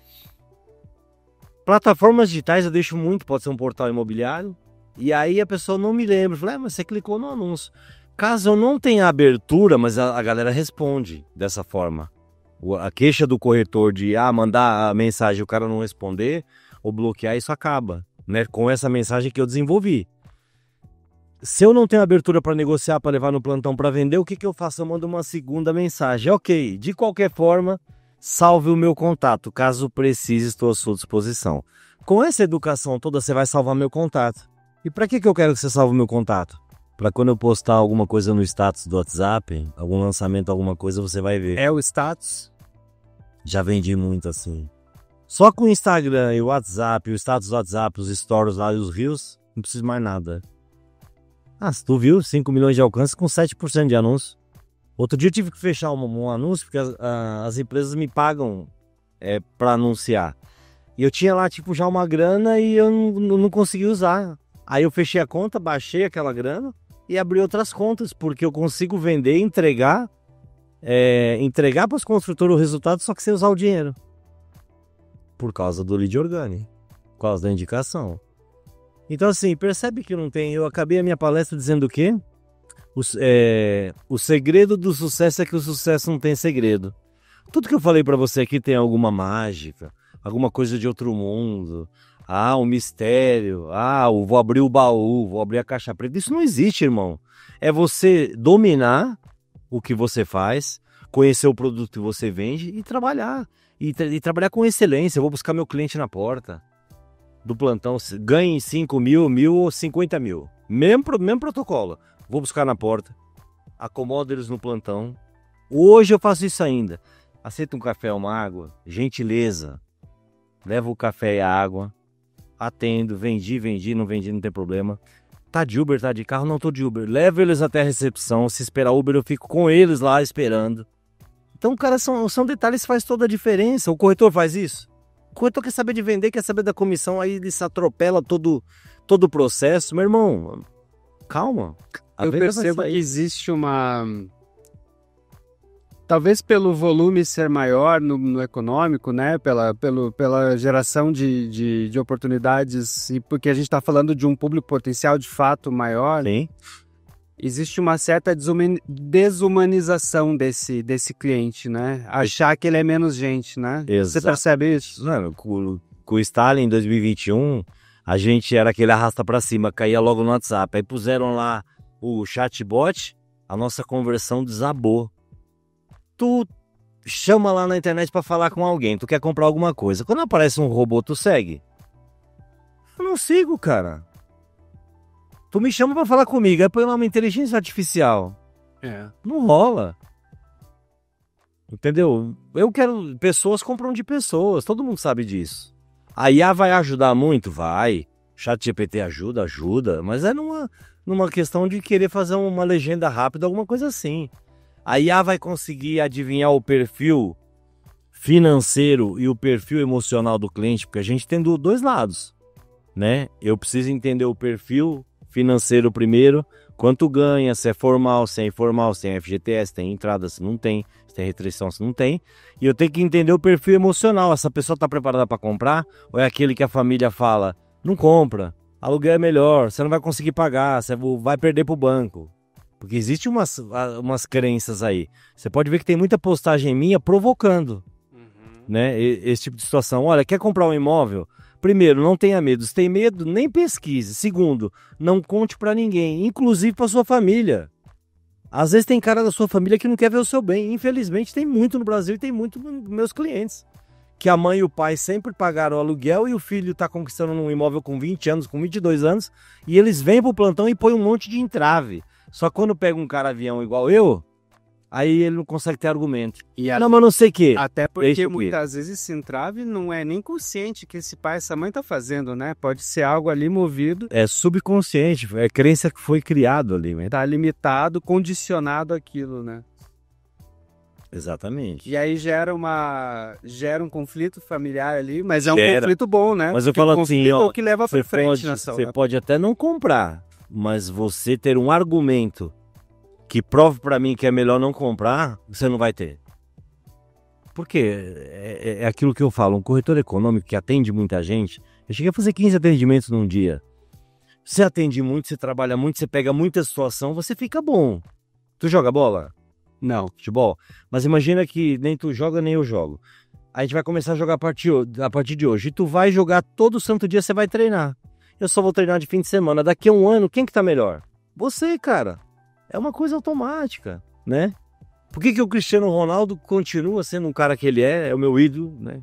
Plataformas digitais eu deixo muito, pode ser um portal imobiliário, e aí a pessoa não me lembra, fala, mas você clicou no anúncio. Caso eu não tenha abertura, mas a galera responde dessa forma. A queixa do corretor de mandar a mensagem e o cara não responder, ou bloquear, isso acaba, né? Com essa mensagem que eu desenvolvi. Se eu não tenho abertura para negociar, para levar no plantão para vender, o que eu faço? Eu mando uma segunda mensagem. Ok, de qualquer forma, salve o meu contato, caso precise, estou à sua disposição. Com essa educação toda, você vai salvar meu contato. E para que eu quero que você salve o meu contato? Para quando eu postar alguma coisa no status do WhatsApp, algum lançamento, alguma coisa, você vai ver. É o status? Já vendi muito assim. Só com o Instagram e o WhatsApp, o status do WhatsApp, os stories lá e os reels, não preciso mais nada. Se tu viu, 5 milhões de alcance com 7% de anúncio. Outro dia eu tive que fechar um anúncio, porque as empresas me pagam para anunciar. E eu tinha lá, já uma grana e eu não consegui usar. Aí eu fechei a conta, baixei aquela grana e abri outras contas, porque eu consigo vender e entregar para os construtores o resultado, só que sem usar o dinheiro. Por causa do lead orgânico, por causa da indicação. Então assim, percebe que não tem... Eu acabei a minha palestra dizendo o quê? O segredo do sucesso é que o sucesso não tem segredo. Tudo que eu falei para você aqui tem alguma mágica, alguma coisa de outro mundo, um mistério, eu vou abrir o baú, vou abrir a caixa preta. Isso não existe, irmão. É você dominar o que você faz, conhecer o produto que você vende e trabalhar. E trabalhar com excelência. Eu vou buscar meu cliente na porta do plantão, ganhe 5 mil, 1.000 ou 50 mil. Mesmo protocolo. Vou buscar na porta, acomodo eles no plantão. Hoje eu faço isso ainda. Aceito um café, uma água, gentileza. Levo o café e a água, atendo, vendi, não vendi, não tem problema. Tá de Uber, tá de carro? Não tô de Uber. Levo eles até a recepção, se esperar Uber eu fico com eles lá esperando. Então, cara, são detalhes que faz toda a diferença. O corretor faz isso. O corretor quer saber de vender, quer saber da comissão, aí ele se atropela todo o processo. Meu irmão, calma. Eu percebo que existe talvez pelo volume ser maior no econômico, né? Pela geração de oportunidades, e porque a gente está falando de um público potencial de fato maior. Sim. Existe uma certa desumanização desse cliente, né? Achar que ele é menos gente, né? Exato. Você percebe isso? Não, com o Stalin em 2021, a gente era aquele arrasta para cima, caía logo no WhatsApp. Aí puseram lá o chatbot, a nossa conversão desabou. Tu chama lá na internet para falar com alguém, tu quer comprar alguma coisa. Quando aparece um robô, tu segue? Eu não sigo, cara. Tu me chama para falar comigo, aí põe lá uma inteligência artificial. Não rola. Entendeu? Eu quero... Pessoas compram de pessoas, todo mundo sabe disso. A IA vai ajudar muito? Vai. ChatGPT ajuda, mas é numa questão de querer fazer uma legenda rápida, alguma coisa assim. A IA vai conseguir adivinhar o perfil financeiro e o perfil emocional do cliente, porque a gente tem dois lados, né? Eu preciso entender o perfil financeiro primeiro, quanto ganha, se é formal, se é informal, se tem FGTS, se tem entrada, se não tem, se tem restrição, se não tem. E eu tenho que entender o perfil emocional. Essa pessoa está preparada para comprar? Ou é aquele que a família fala, não compra, aluguel é melhor, você não vai conseguir pagar, você vai perder para o banco. Porque existe umas crenças aí. Você pode ver que tem muita postagem minha provocando, né? Esse tipo de situação. Olha, quer comprar um imóvel? Primeiro, não tenha medo. Se tem medo, nem pesquise. Segundo, não conte pra ninguém, inclusive pra sua família. Às vezes tem cara da sua família que não quer ver o seu bem. Infelizmente tem muito no Brasil e tem muito nos meus clientes. Que a mãe e o pai sempre pagaram o aluguel e o filho tá conquistando um imóvel com 20 anos, com 22 anos, e eles vêm pro plantão e põem um monte de entrave. Só que quando pega um cara avião igual eu, Aí ele não consegue ter argumento. E Não, mas não sei o quê. até porque Deixa eu ir. muitas vezes esse entrave não é nem consciente que esse pai, essa mãe tá fazendo, né? Pode ser algo ali movido, É subconsciente, é crença que foi criado ali. Né? tá limitado, condicionado àquilo, né? Exatamente. E aí gera um conflito familiar ali, mas é um Gera. conflito bom, né? Mas eu Porque o falo assim, conflito é ó, o que leva pra Você frente pode, na você pode até não comprar, mas você ter um argumento que prove pra mim que é melhor não comprar, você não vai ter. Porque é aquilo que eu falo, um corretor econômico que atende muita gente, eu cheguei a fazer 15 atendimentos num dia. Você atende muito, você trabalha muito, você pega muita situação, você fica bom. Tu joga bola? Não. Futebol? Mas imagina que nem tu joga, nem eu jogo. A gente vai começar a jogar a partir de hoje. E tu vai jogar todo santo dia, você vai treinar. Eu só vou treinar de fim de semana. Daqui a um ano, quem que tá melhor? Você, cara. É uma coisa automática, né? Por que o Cristiano Ronaldo continua sendo um cara que ele é? É o meu ídolo, né?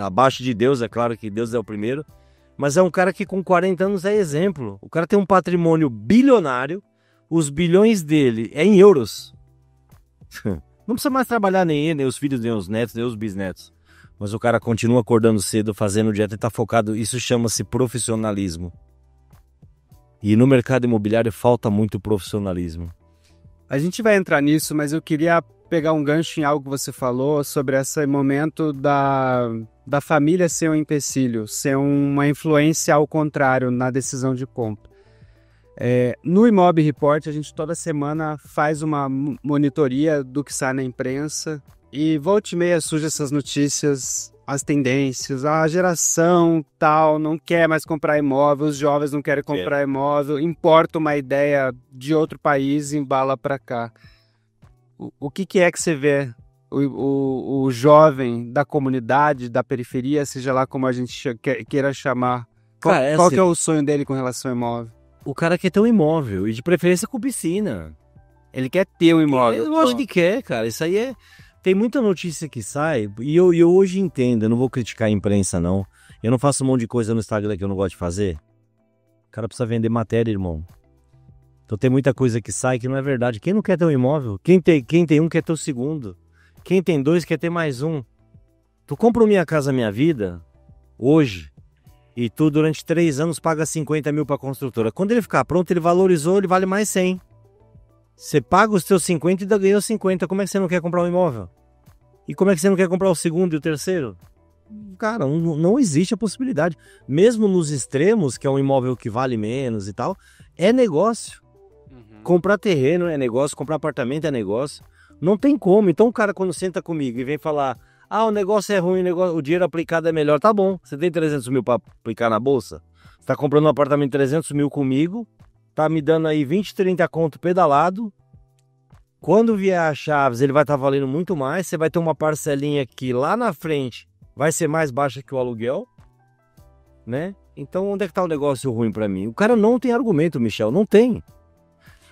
Abaixo de Deus, é claro que Deus é o primeiro. Mas é um cara que com 40 anos é exemplo. O cara tem um patrimônio bilionário. Os bilhões dele é em euros. Não precisa mais trabalhar nem ele, nem os filhos, nem os netos, nem os bisnetos. Mas o cara continua acordando cedo, fazendo dieta e tá focado. Isso chama-se profissionalismo. E no mercado imobiliário falta muito profissionalismo. A gente vai entrar nisso, mas eu queria pegar um gancho em algo que você falou sobre esse momento da família ser um empecilho, ser uma influência ao contrário na decisão de compra. No Imob Report, a gente toda semana faz uma monitoria do que sai na imprensa e volta e meia surge essas notícias, as tendências, a geração tal não quer mais comprar imóvel, os jovens não querem comprar imóvel, importa uma ideia de outro país e embala para cá. O que é que você vê o jovem da comunidade, da periferia, seja lá como a gente queira chamar, qual que é o sonho dele com relação ao imóvel? O cara quer ter um imóvel, e de preferência com piscina. Ele quer ter um imóvel. Eu acho que quer, cara. Isso aí é... Tem muita notícia que sai, e eu hoje entendo, eu não vou criticar a imprensa, não. Eu não faço um monte de coisa no Instagram que eu não gosto de fazer. O cara precisa vender matéria, irmão. Então tem muita coisa que sai que não é verdade. Quem não quer ter um imóvel? Quem tem um quer ter o segundo. Quem tem dois quer ter mais um. Tu compra o Minha Casa Minha Vida, hoje... E tu, durante 3 anos, paga 50 mil para a construtora. Quando ele ficar pronto, ele valorizou, ele vale mais 100. Você paga os teus 50 e ainda ganhou 50. Como é que você não quer comprar um imóvel? E como é que você não quer comprar o segundo e o terceiro? Cara, não existe a possibilidade. Mesmo nos extremos, que é um imóvel que vale menos e tal, é negócio. Comprar terreno é negócio, comprar apartamento é negócio. Não tem como. Então o cara, quando senta comigo e vem falar... Ah, o negócio é ruim, o dinheiro aplicado é melhor. Tá bom, você tem 300 mil para aplicar na bolsa? Você tá comprando um apartamento de 300 mil comigo, tá me dando aí 20, 30 conto pedalado. Quando vier a Chaves, ele vai estar valendo muito mais. Você vai ter uma parcelinha que lá na frente vai ser mais baixa que o aluguel, né? Então onde é que tá o negócio ruim para mim? O cara não tem argumento, Michel, não tem.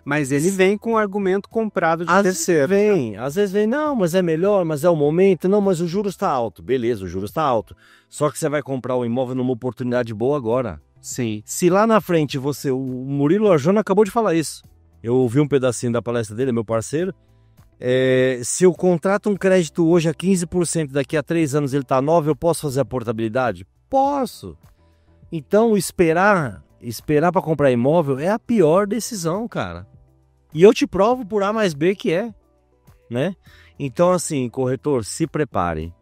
Mas ele vem com um argumento comprado de terceiro. Às vezes vem, não, mas é melhor, mas é o momento, não, mas o juros está alto. Beleza, o juros está alto. Só que você vai comprar o imóvel numa oportunidade boa agora. Sim. Se lá na frente o Murilo Arjona acabou de falar isso. Eu ouvi um pedacinho da palestra dele, meu parceiro. Se eu contrato um crédito hoje a 15%, daqui a 3 anos ele está 9%, eu posso fazer a portabilidade? Posso. Então esperar para comprar imóvel é a pior decisão, cara. E eu te provo por A mais B que é, né? Então, assim, corretor, se prepare.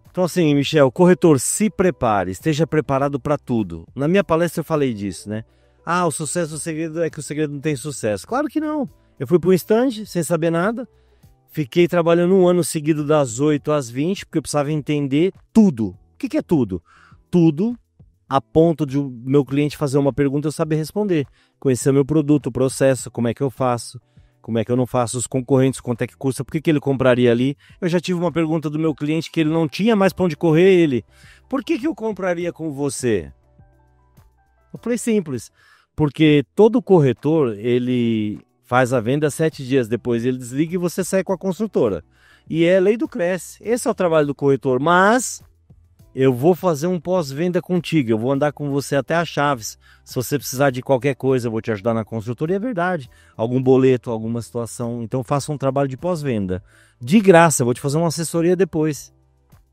Então, assim, Michel, corretor, se prepare, esteja preparado para tudo. Na minha palestra eu falei disso, né? Ah, o sucesso, o segredo é que o segredo não tem sucesso. Claro que não. Eu fui para um stand sem saber nada, fiquei trabalhando 1 ano seguido das 8 às 20, porque eu precisava entender tudo. O que é tudo? Tudo a ponto de o meu cliente fazer uma pergunta eu saber responder. Conhecer o meu produto, o processo, como é que eu faço, como é que eu não faço, os concorrentes, quanto é que custa, por que ele compraria ali. Eu já tive uma pergunta do meu cliente que ele não tinha mais para onde correr, ele, por que eu compraria com você? Eu falei simples, porque todo corretor, ele faz a venda 7 dias depois, ele desliga e você sai com a construtora. E é a lei do cresce, esse é o trabalho do corretor, mas eu vou fazer um pós-venda contigo, eu vou andar com você até a Chaves. Se você precisar de qualquer coisa, eu vou te ajudar na construtora. E é verdade, algum boleto, alguma situação. Então faça um trabalho de pós-venda. De graça, eu vou te fazer uma assessoria depois.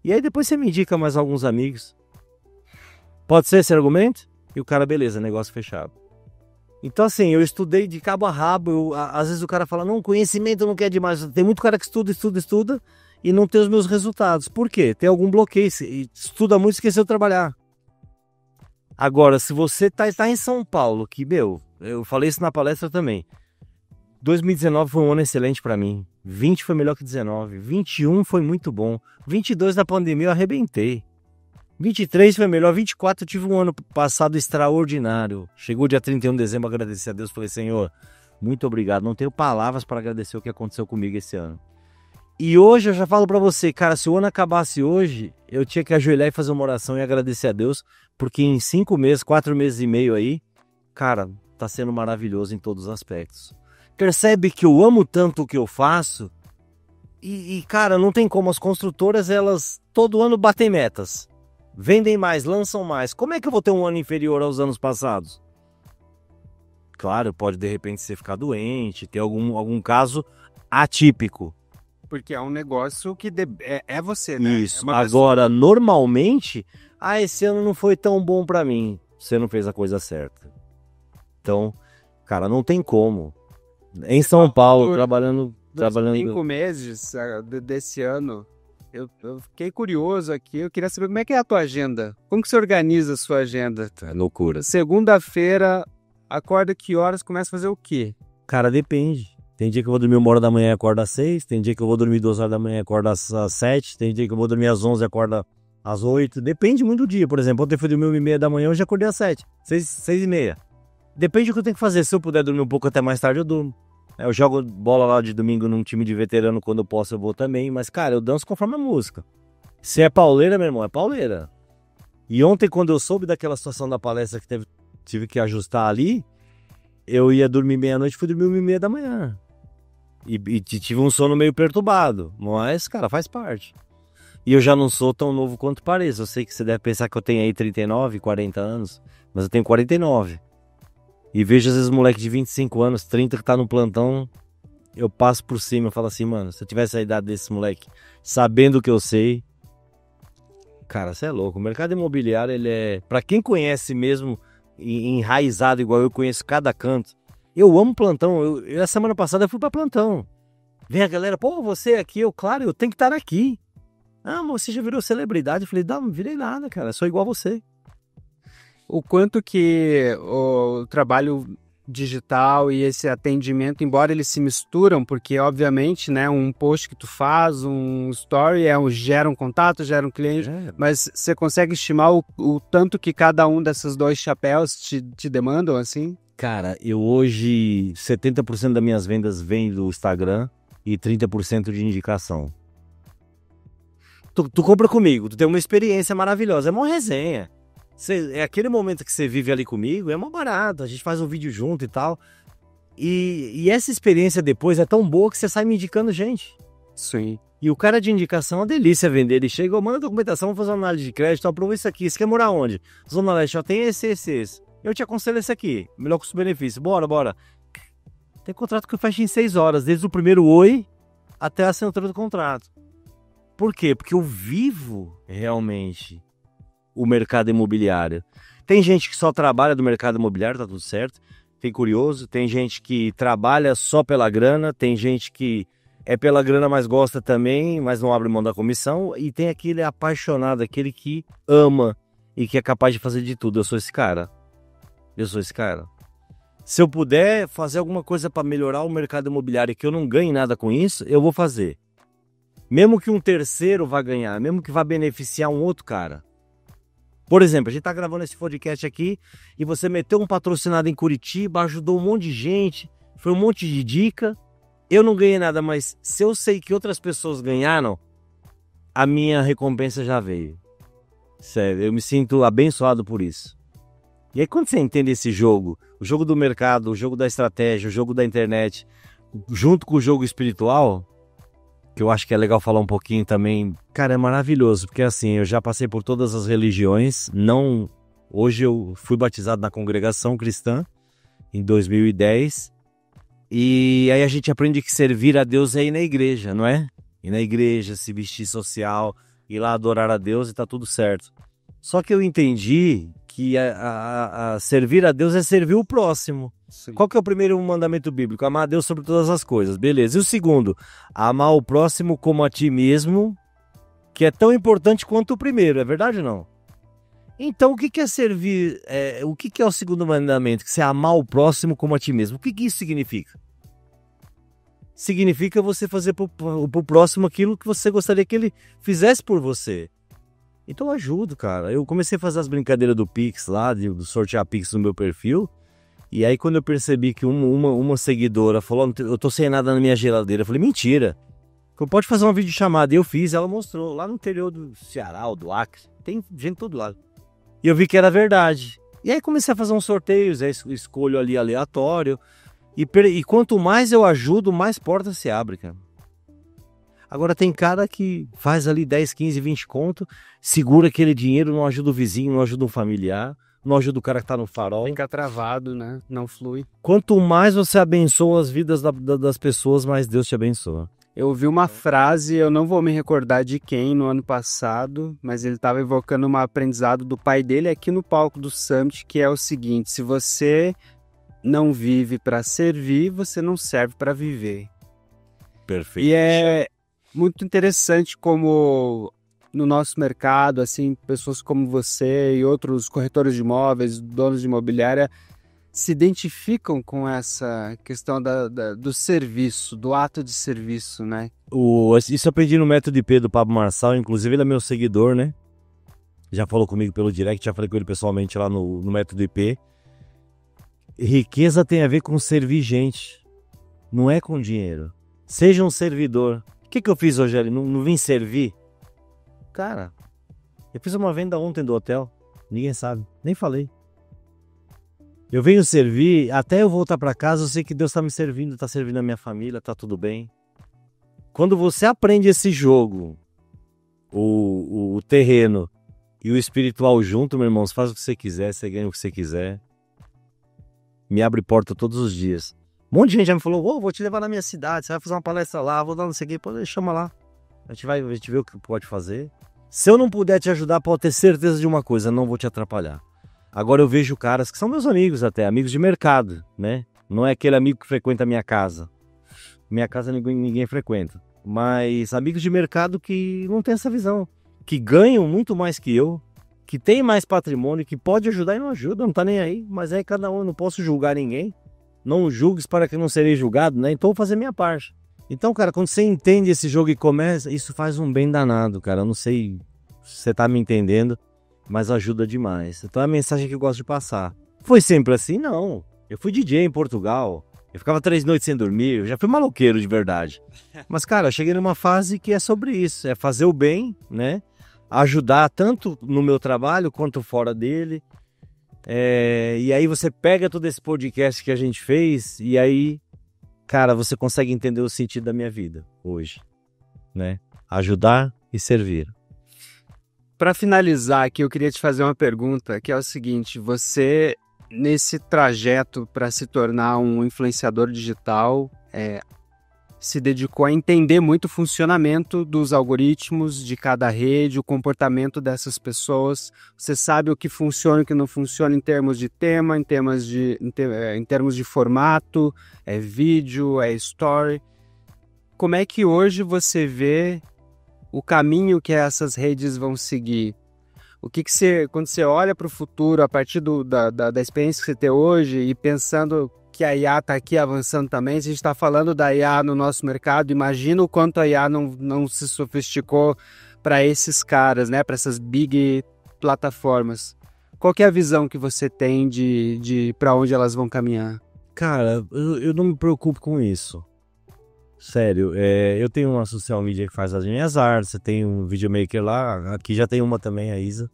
E aí depois você me indica mais alguns amigos. Pode ser esse argumento? E o cara, beleza, negócio fechado. Então assim, eu estudei de cabo a rabo. Às vezes o cara fala, não, conhecimento não quer demais. Tem muito cara que estuda e não tem os meus resultados. Por quê? Tem algum bloqueio. Estuda muito e esqueceu de trabalhar. Agora, se você tá em São Paulo, que, eu falei isso na palestra também. 2019 foi um ano excelente para mim. 20 foi melhor que 19. 21 foi muito bom. 22 na pandemia eu arrebentei. 23 foi melhor. 24 eu tive um ano passado extraordinário. Chegou dia 31 de dezembro, agradecer a Deus. Falei, Senhor, muito obrigado. Não tenho palavras para agradecer o que aconteceu comigo esse ano. E hoje eu já falo pra você, cara, se o ano acabasse hoje, eu tinha que ajoelhar e fazer uma oração e agradecer a Deus, porque em 5 meses, 4 meses e meio aí, cara, tá sendo maravilhoso em todos os aspectos. Percebe que eu amo tanto o que eu faço e cara, não tem como, as construtoras, elas todo ano batem metas, vendem mais, lançam mais. Como é que eu vou ter um ano inferior aos anos passados? Claro, pode de repente você ficar doente, ter algum caso atípico. Porque é um negócio que é você, né? Isso. Agora, normalmente, esse ano não foi tão bom pra mim. Você não fez a coisa certa. Então, cara, não tem como. Em São Paulo, trabalhando... 5 meses desse ano, eu fiquei curioso aqui. Eu queria saber como é que é a tua agenda. Como que você organiza a sua agenda? É loucura. Segunda-feira, acorda que horas, começa a fazer o quê? Cara, depende. Tem dia que eu vou dormir 1h da manhã e acordo às 6. Tem dia que eu vou dormir 2 horas da manhã e acordo às 7. Tem dia que eu vou dormir às 11 e acordo às 8. Depende muito do dia. Por exemplo, ontem eu fui dormir 1h30 da manhã, hoje acordei às 7. 6h30. Depende do que eu tenho que fazer. Se eu puder dormir um pouco até mais tarde, eu durmo. Eu jogo bola lá de domingo num time de veterano. Quando eu posso, eu vou também. Mas, cara, eu danço conforme a música. Se é pauleira, meu irmão, é pauleira. E ontem, quando eu soube daquela situação da palestra que tive que ajustar ali, eu ia dormir meia-noite, fui dormir 1h30 da manhã. E tive um sono meio perturbado, mas, cara, faz parte. E eu já não sou tão novo quanto pareço. Eu sei que você deve pensar que eu tenho aí 39, 40 anos, mas eu tenho 49. E vejo às vezes moleque de 25 anos, 30 que tá no plantão, eu passo por cima e falo assim, mano, se eu tivesse a idade desse moleque, sabendo o que eu sei, cara, você é louco. O mercado imobiliário, ele é, pra quem conhece mesmo, enraizado igual eu conheço cada canto. Eu amo plantão. A semana passada eu fui pra plantão. Vem a galera, pô, você aqui, claro, eu tenho que estar aqui. Ah, mas você já virou celebridade? Eu falei, não virei nada, cara, sou igual a você. O quanto que o trabalho digital e esse atendimento, embora eles se misturam, porque obviamente, né, um post que tu faz, um story, gera um contato, gera um cliente, mas você consegue estimar o tanto que cada um desses dois chapéus te demandam, assim? Cara, eu hoje, 70% das minhas vendas vem do Instagram e 30% de indicação. Tu compra comigo, tu tem uma experiência maravilhosa, é uma resenha. É aquele momento que você vive ali comigo, é mó barato, a gente faz um vídeo junto e tal. E essa experiência depois é tão boa que você sai me indicando gente. Sim. E o cara de indicação é uma delícia vender. Ele chega, manda a documentação, vamos fazer uma análise de crédito, aprova isso aqui, você quer morar onde? Zona Leste, ó, tem esse. Eu te aconselho esse aqui, melhor custo-benefício, bora. Tem contrato que eu fecho em 6 horas, desde o primeiro oi até a assinatura do contrato. Por quê? Porque eu vivo realmente o mercado imobiliário. Tem gente que só trabalha do mercado imobiliário, tá tudo certo. Tem curioso, tem gente que trabalha só pela grana, tem gente que é pela grana, mas gosta também, mas não abre mão da comissão. E tem aquele apaixonado, aquele que ama e que é capaz de fazer de tudo. Eu sou esse cara. Se eu puder fazer alguma coisa para melhorar o mercado imobiliário e que eu não ganhe nada com isso, eu vou fazer. Mesmo que um terceiro vá ganhar, mesmo que vá beneficiar um outro cara. Por exemplo, a gente tá gravando esse podcast aqui e você meteu um patrocinado em Curitiba, ajudou um monte de gente, foi um monte de dica. Eu não ganhei nada, mas se eu sei que outras pessoas ganharam, a minha recompensa já veio. Sério, eu me sinto abençoado por isso. E aí quando você entende esse jogo, o jogo do mercado, o jogo da estratégia, o jogo da internet, junto com o jogo espiritual, que eu acho que é legal falar um pouquinho também. Cara, é maravilhoso, porque assim, eu já passei por todas as religiões, hoje eu fui batizado na congregação cristã, em 2010, e aí a gente aprende que servir a Deus é ir na igreja, não é? Ir na igreja, se vestir social, ir lá adorar a Deus e tá tudo certo. Só que eu entendi que a servir a Deus é servir o próximo. Sim. Qual que é o primeiro mandamento bíblico? Amar a Deus sobre todas as coisas, beleza. E o segundo? Amar o próximo como a ti mesmo, que é tão importante quanto o primeiro, é verdade ou não? Então, o que é servir? O que é o segundo mandamento? Que é amar o próximo como a ti mesmo. O que isso significa? Significa você fazer pro próximo aquilo que você gostaria que ele fizesse por você. Então eu ajudo, cara. Eu comecei a fazer as brincadeiras do Pix lá, de sortear Pix no meu perfil. E aí quando eu percebi que uma seguidora falou, eu tô sem nada na minha geladeira, eu falei, mentira. Pode fazer uma videochamada. E eu fiz, ela mostrou, lá no interior do Ceará ou do Acre. Tem gente de todo lado. E eu vi que era verdade. E aí comecei a fazer uns sorteios, aí escolho ali aleatório. E quanto mais eu ajudo, mais portas se abrem, cara. Agora tem cara que faz ali 10, 15, 20 conto, segura aquele dinheiro, não ajuda o vizinho, não ajuda um familiar, não ajuda o cara que tá no farol. Fica travado, né? Não flui. Quanto mais você abençoa as vidas das pessoas, mais Deus te abençoa. Eu ouvi uma frase, eu não vou me recordar de quem, no ano passado, mas ele estava evocando um aprendizado do pai dele aqui no palco do Summit, que é o seguinte: se você não vive para servir, você não serve para viver. Perfeito. E é muito interessante como no nosso mercado, assim, pessoas como você e outros corretores de imóveis, donos de imobiliária, se identificam com essa questão do serviço, do ato de serviço, né? Isso eu aprendi no Método IP do Pablo Marçal, inclusive ele é meu seguidor, né? Já falou comigo pelo direct, já falei com ele pessoalmente lá no Método IP. Riqueza tem a ver com servir gente, não é com dinheiro. Seja um servidor. O que eu fiz, Rogério? Não vim servir? Cara, eu fiz uma venda ontem do hotel, ninguém sabe, nem falei. Eu venho servir, até eu voltar para casa, eu sei que Deus está me servindo, está servindo a minha família, está tudo bem. Quando você aprende esse jogo, o terreno e o espiritual junto, meu irmão, você faz o que você quiser, você ganha o que você quiser. Me abre porta todos os dias. Um monte de gente já me falou, vou te levar na minha cidade, você vai fazer uma palestra lá, vou dar não sei o que, pô, chama lá. A gente vê o que pode fazer. Se eu não puder te ajudar, pode ter certeza de uma coisa, não vou te atrapalhar. Agora eu vejo caras que são meus amigos até, amigos de mercado, né? Não é aquele amigo que frequenta a minha casa. Minha casa ninguém frequenta. Mas amigos de mercado que não tem essa visão. Que ganham muito mais que eu, que tem mais patrimônio, que pode ajudar e não ajuda, não tá nem aí. Mas aí cada um, eu não posso julgar ninguém. Não julgues para que não serei julgado, né? Então eu vou fazer minha parte. Então, cara, quando você entende esse jogo e começa, isso faz um bem danado, cara. Eu não sei se você tá me entendendo, mas ajuda demais. Então é a mensagem que eu gosto de passar. Foi sempre assim? Não. Eu fui DJ em Portugal, eu ficava 3 noites sem dormir, eu já fui maloqueiro de verdade. Mas, cara, eu cheguei numa fase que é sobre isso, é fazer o bem, né? Ajudar tanto no meu trabalho quanto fora dele. E aí você pega todo esse podcast que a gente fez e aí, cara, você consegue entender o sentido da minha vida hoje, né? Ajudar e servir. Para finalizar aqui, eu queria te fazer uma pergunta, que é o seguinte: você, nesse trajeto para se tornar um influenciador digital, se dedicou a entender muito o funcionamento dos algoritmos de cada rede, o comportamento dessas pessoas. Você sabe o que funciona e o que não funciona em termos de tema, em termos de formato, vídeo, story. Como é que hoje você vê o caminho que essas redes vão seguir? O que você, quando você olha para o futuro, a partir da experiência que você tem hoje e pensando que a IA está aqui avançando também, se a gente está falando da IA no nosso mercado, imagina o quanto a IA não se sofisticou para esses caras, né? Para essas big plataformas. Qual que é a visão que você tem de para onde elas vão caminhar? Cara, eu não me preocupo com isso. Sério, eu tenho uma social media que faz as minhas artes, tem um videomaker lá, aqui já tem uma também, a Isa.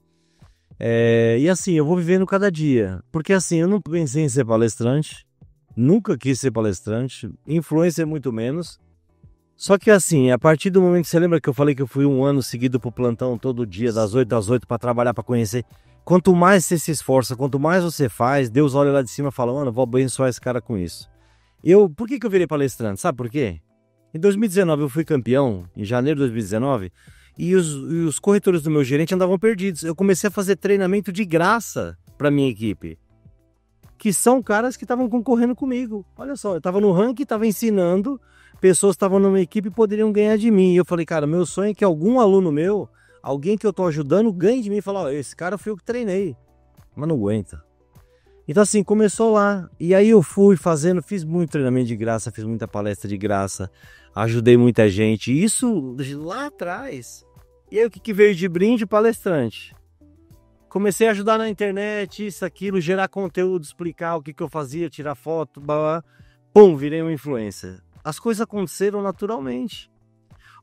E assim, eu vou vivendo cada dia. Porque assim, eu não pensei em ser palestrante, nunca quis ser palestrante, influencer muito menos. Só que assim, a partir do momento que você lembra que eu falei que eu fui 1 ano seguido pro plantão todo dia, das 8 às 8 para trabalhar, para conhecer. Quanto mais você se esforça, quanto mais você faz, Deus olha lá de cima e fala, mano, vou abençoar esse cara com isso. Por que eu virei palestrante? Sabe por quê? Em 2019 eu fui campeão, em janeiro de 2019, e os corretores do meu gerente andavam perdidos. Eu comecei a fazer treinamento de graça para minha equipe, que são caras que estavam concorrendo comigo. Olha só, eu estava no ranking, estava ensinando, pessoas estavam na minha equipe e poderiam ganhar de mim. E eu falei, cara, meu sonho é que algum aluno meu, alguém que eu estou ajudando, ganhe de mim e fale, ó, esse cara foi eu que treinei. Mas não aguenta. Então assim, começou lá. E aí eu fui fazendo, fiz muito treinamento de graça, fiz muita palestra de graça, ajudei muita gente. Isso lá atrás. E aí o que veio de brinde? Palestrante. Comecei a ajudar na internet, isso, aquilo, gerar conteúdo, explicar o que eu fazia, tirar foto, blá, blá. Pum, virei uma influencer. As coisas aconteceram naturalmente.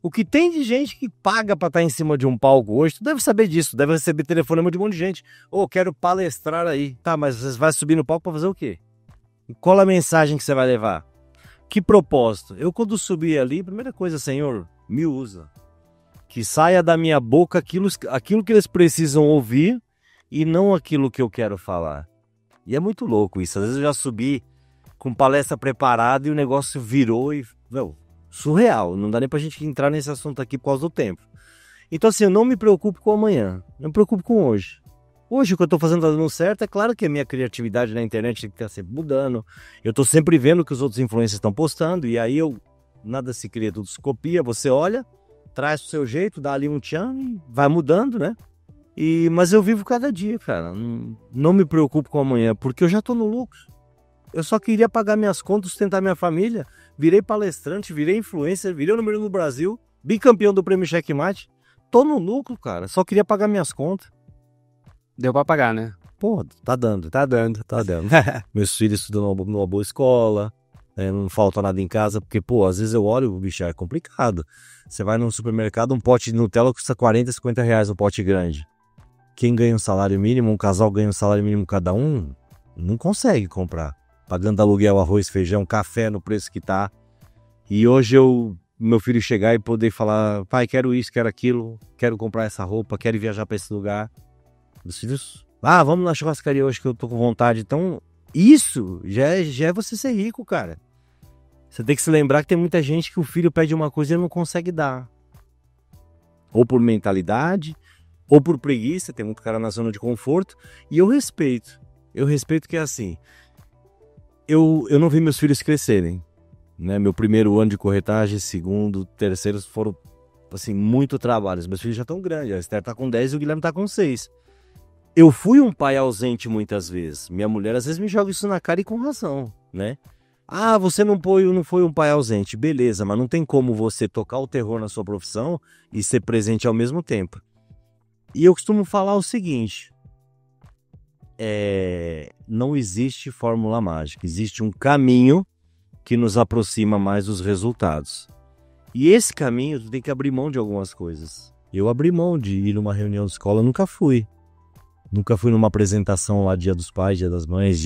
O que tem de gente que paga para estar em cima de um palco hoje, tu deve saber disso, deve receber telefonema de um monte de gente. Quero palestrar aí. Tá, mas você vai subir no palco para fazer o quê? Qual a mensagem que você vai levar? Que propósito? Eu quando subi ali, primeira coisa, Senhor, me usa. Que saia da minha boca aquilo que eles precisam ouvir e não aquilo que eu quero falar. E é muito louco isso. Às vezes eu já subi com palestra preparada e o negócio virou e... surreal. Não dá nem pra gente entrar nesse assunto aqui por causa do tempo. Então assim, eu não me preocupo com amanhã. Eu me preocupo com hoje. Hoje o que eu tô fazendo tá dando certo. É claro que a minha criatividade na internet tem que estar sempre mudando. Eu tô sempre vendo o que os outros influencers estão postando. E aí nada se cria, tudo se copia. Você olha, traz pro seu jeito, dá ali um tchan e vai mudando, né? Mas eu vivo cada dia, cara. Não me preocupo com amanhã, porque eu já tô no lucro. Eu só queria pagar minhas contas, sustentar minha família. Virei palestrante, virei influencer, virei o número 1 no Brasil, bicampeão do prêmio Checkmate. Tô no lucro, cara. Só queria pagar minhas contas. Deu pra pagar, né? Pô, tá dando. Meus filhos estudam numa boa escola, não falta nada em casa, porque, pô, às vezes eu olho, bicho, é complicado. Você vai num supermercado, um pote de Nutella custa 40, 50 reais, um pote grande. Quem ganha um salário mínimo, um casal ganha um salário mínimo cada um, não consegue comprar. Pagando aluguel, arroz, feijão, café no preço que tá. E hoje meu filho chegar e poder falar, pai, quero isso, quero aquilo, quero comprar essa roupa, quero viajar para esse lugar. Os filhos, vamos na churrascaria hoje que eu tô com vontade. Então, isso já é você ser rico, cara. Você tem que se lembrar que tem muita gente que o filho pede uma coisa e ele não consegue dar. Ou por mentalidade, ou por preguiça, tem muito cara na zona de conforto. E eu respeito que é assim... Eu não vi meus filhos crescerem, né? Meu primeiro ano de corretagem, segundo, terceiro foram, assim, muito trabalho. Meus filhos já estão grandes, a Esther tá com 10 e o Guilherme tá com 6. Eu fui um pai ausente muitas vezes. Minha mulher às vezes me joga isso na cara e com razão, né? Você não foi um pai ausente. Beleza, mas não tem como você tocar o terror na sua profissão e ser presente ao mesmo tempo. E eu costumo falar o seguinte... não existe fórmula mágica, existe um caminho que nos aproxima mais dos resultados. E esse caminho, tu tem que abrir mão de algumas coisas. Eu abri mão de ir numa reunião de escola, nunca fui. Nunca fui numa apresentação lá, Dia dos Pais, Dia das Mães,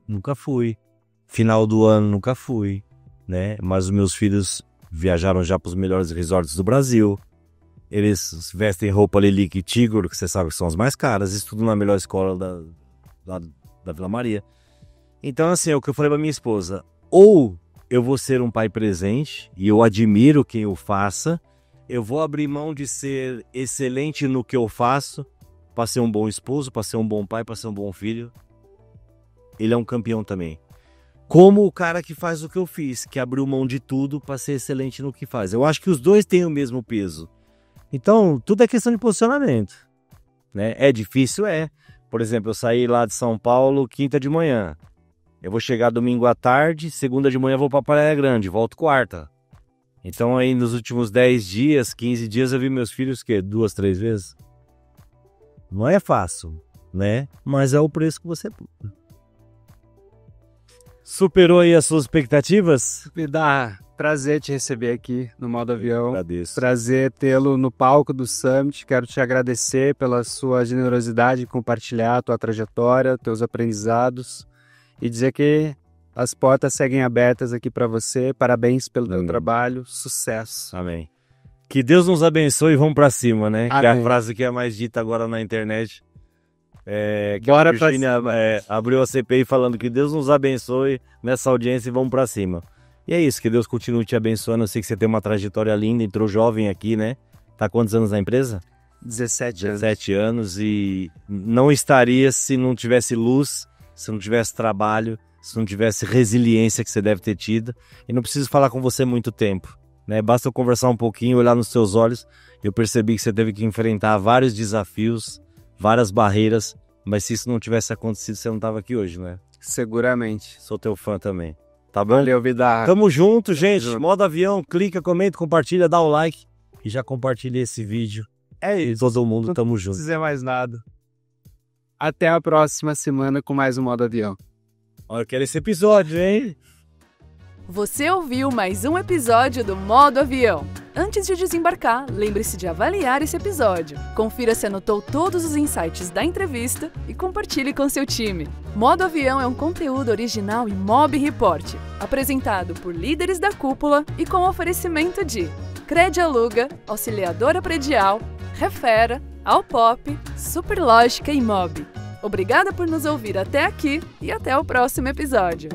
Nunca fui. Final do ano, nunca fui, né? Mas os meus filhos viajaram já para os melhores resorts do Brasil. Eles vestem roupa Lilique e Tigor, que você sabe que são as mais caras, estudam na melhor escola da Vila Maria. Então, assim, é o que eu falei pra minha esposa. Ou eu vou ser um pai presente, e eu admiro quem o faça, eu vou abrir mão de ser excelente no que eu faço, para ser um bom esposo, para ser um bom pai, para ser um bom filho. Ele é um campeão também. Como o cara que faz o que eu fiz, que abriu mão de tudo para ser excelente no que faz. Eu acho que os dois têm o mesmo peso. Então, tudo é questão de posicionamento, né? É difícil? É. Por exemplo, eu saí lá de São Paulo quinta de manhã. Eu vou chegar domingo à tarde, segunda de manhã vou para Praia Grande, volto quarta. Então, aí nos últimos 10 dias, 15 dias, eu vi meus filhos, 2, 3 vezes? Não é fácil, né? Mas é o preço que você... Superou aí as suas expectativas? Me dá prazer te receber aqui no Modo Avião. Agradeço. Prazer tê-lo no palco do Summit. Quero te agradecer pela sua generosidade em compartilhar a tua trajetória, teus aprendizados e dizer que As portas seguem abertas aqui para você. Parabéns pelo teu trabalho. Sucesso. Amém. Que Deus nos abençoe e vamos para cima, né? Amém. Que é a frase que é mais dita agora na internet. Bora a Virgínia abriu a CPI falando que Deus nos abençoe nessa audiência e vamos para cima. E é isso, que Deus continue te abençoando. Eu sei que você tem uma trajetória linda, entrou jovem aqui, né? Tá há quantos anos na empresa? 17 anos e não estaria se não tivesse luz, se não tivesse trabalho, se não tivesse resiliência que você deve ter tido. E não preciso falar com você muito tempo, né? Basta eu conversar um pouquinho, olhar nos seus olhos. Eu percebi que você teve que enfrentar vários desafios, várias barreiras, mas se isso não tivesse acontecido, você não estava aqui hoje, né? Seguramente. Sou teu fã também. Tá bom? Valeu, Vidar. Tamo junto, gente. junto. Modo Avião, clica, comenta, compartilha, dá o like e já compartilha esse vídeo. É E isso. todo mundo, Não tamo junto. precisa mais nada. Até a próxima semana com mais um Modo Avião. Olha, eu quero esse episódio, hein? Você ouviu mais um episódio do Modo Avião. Antes de desembarcar, lembre-se de avaliar esse episódio. Confira se anotou todos os insights da entrevista e compartilhe com seu time. Modo Avião é um conteúdo original Imob Report, apresentado por líderes da cúpula e com oferecimento de Cred Aluga, Auxiliadora Predial, Refera, Alpop, Superlógica e Imob. Obrigada por nos ouvir até aqui e até o próximo episódio.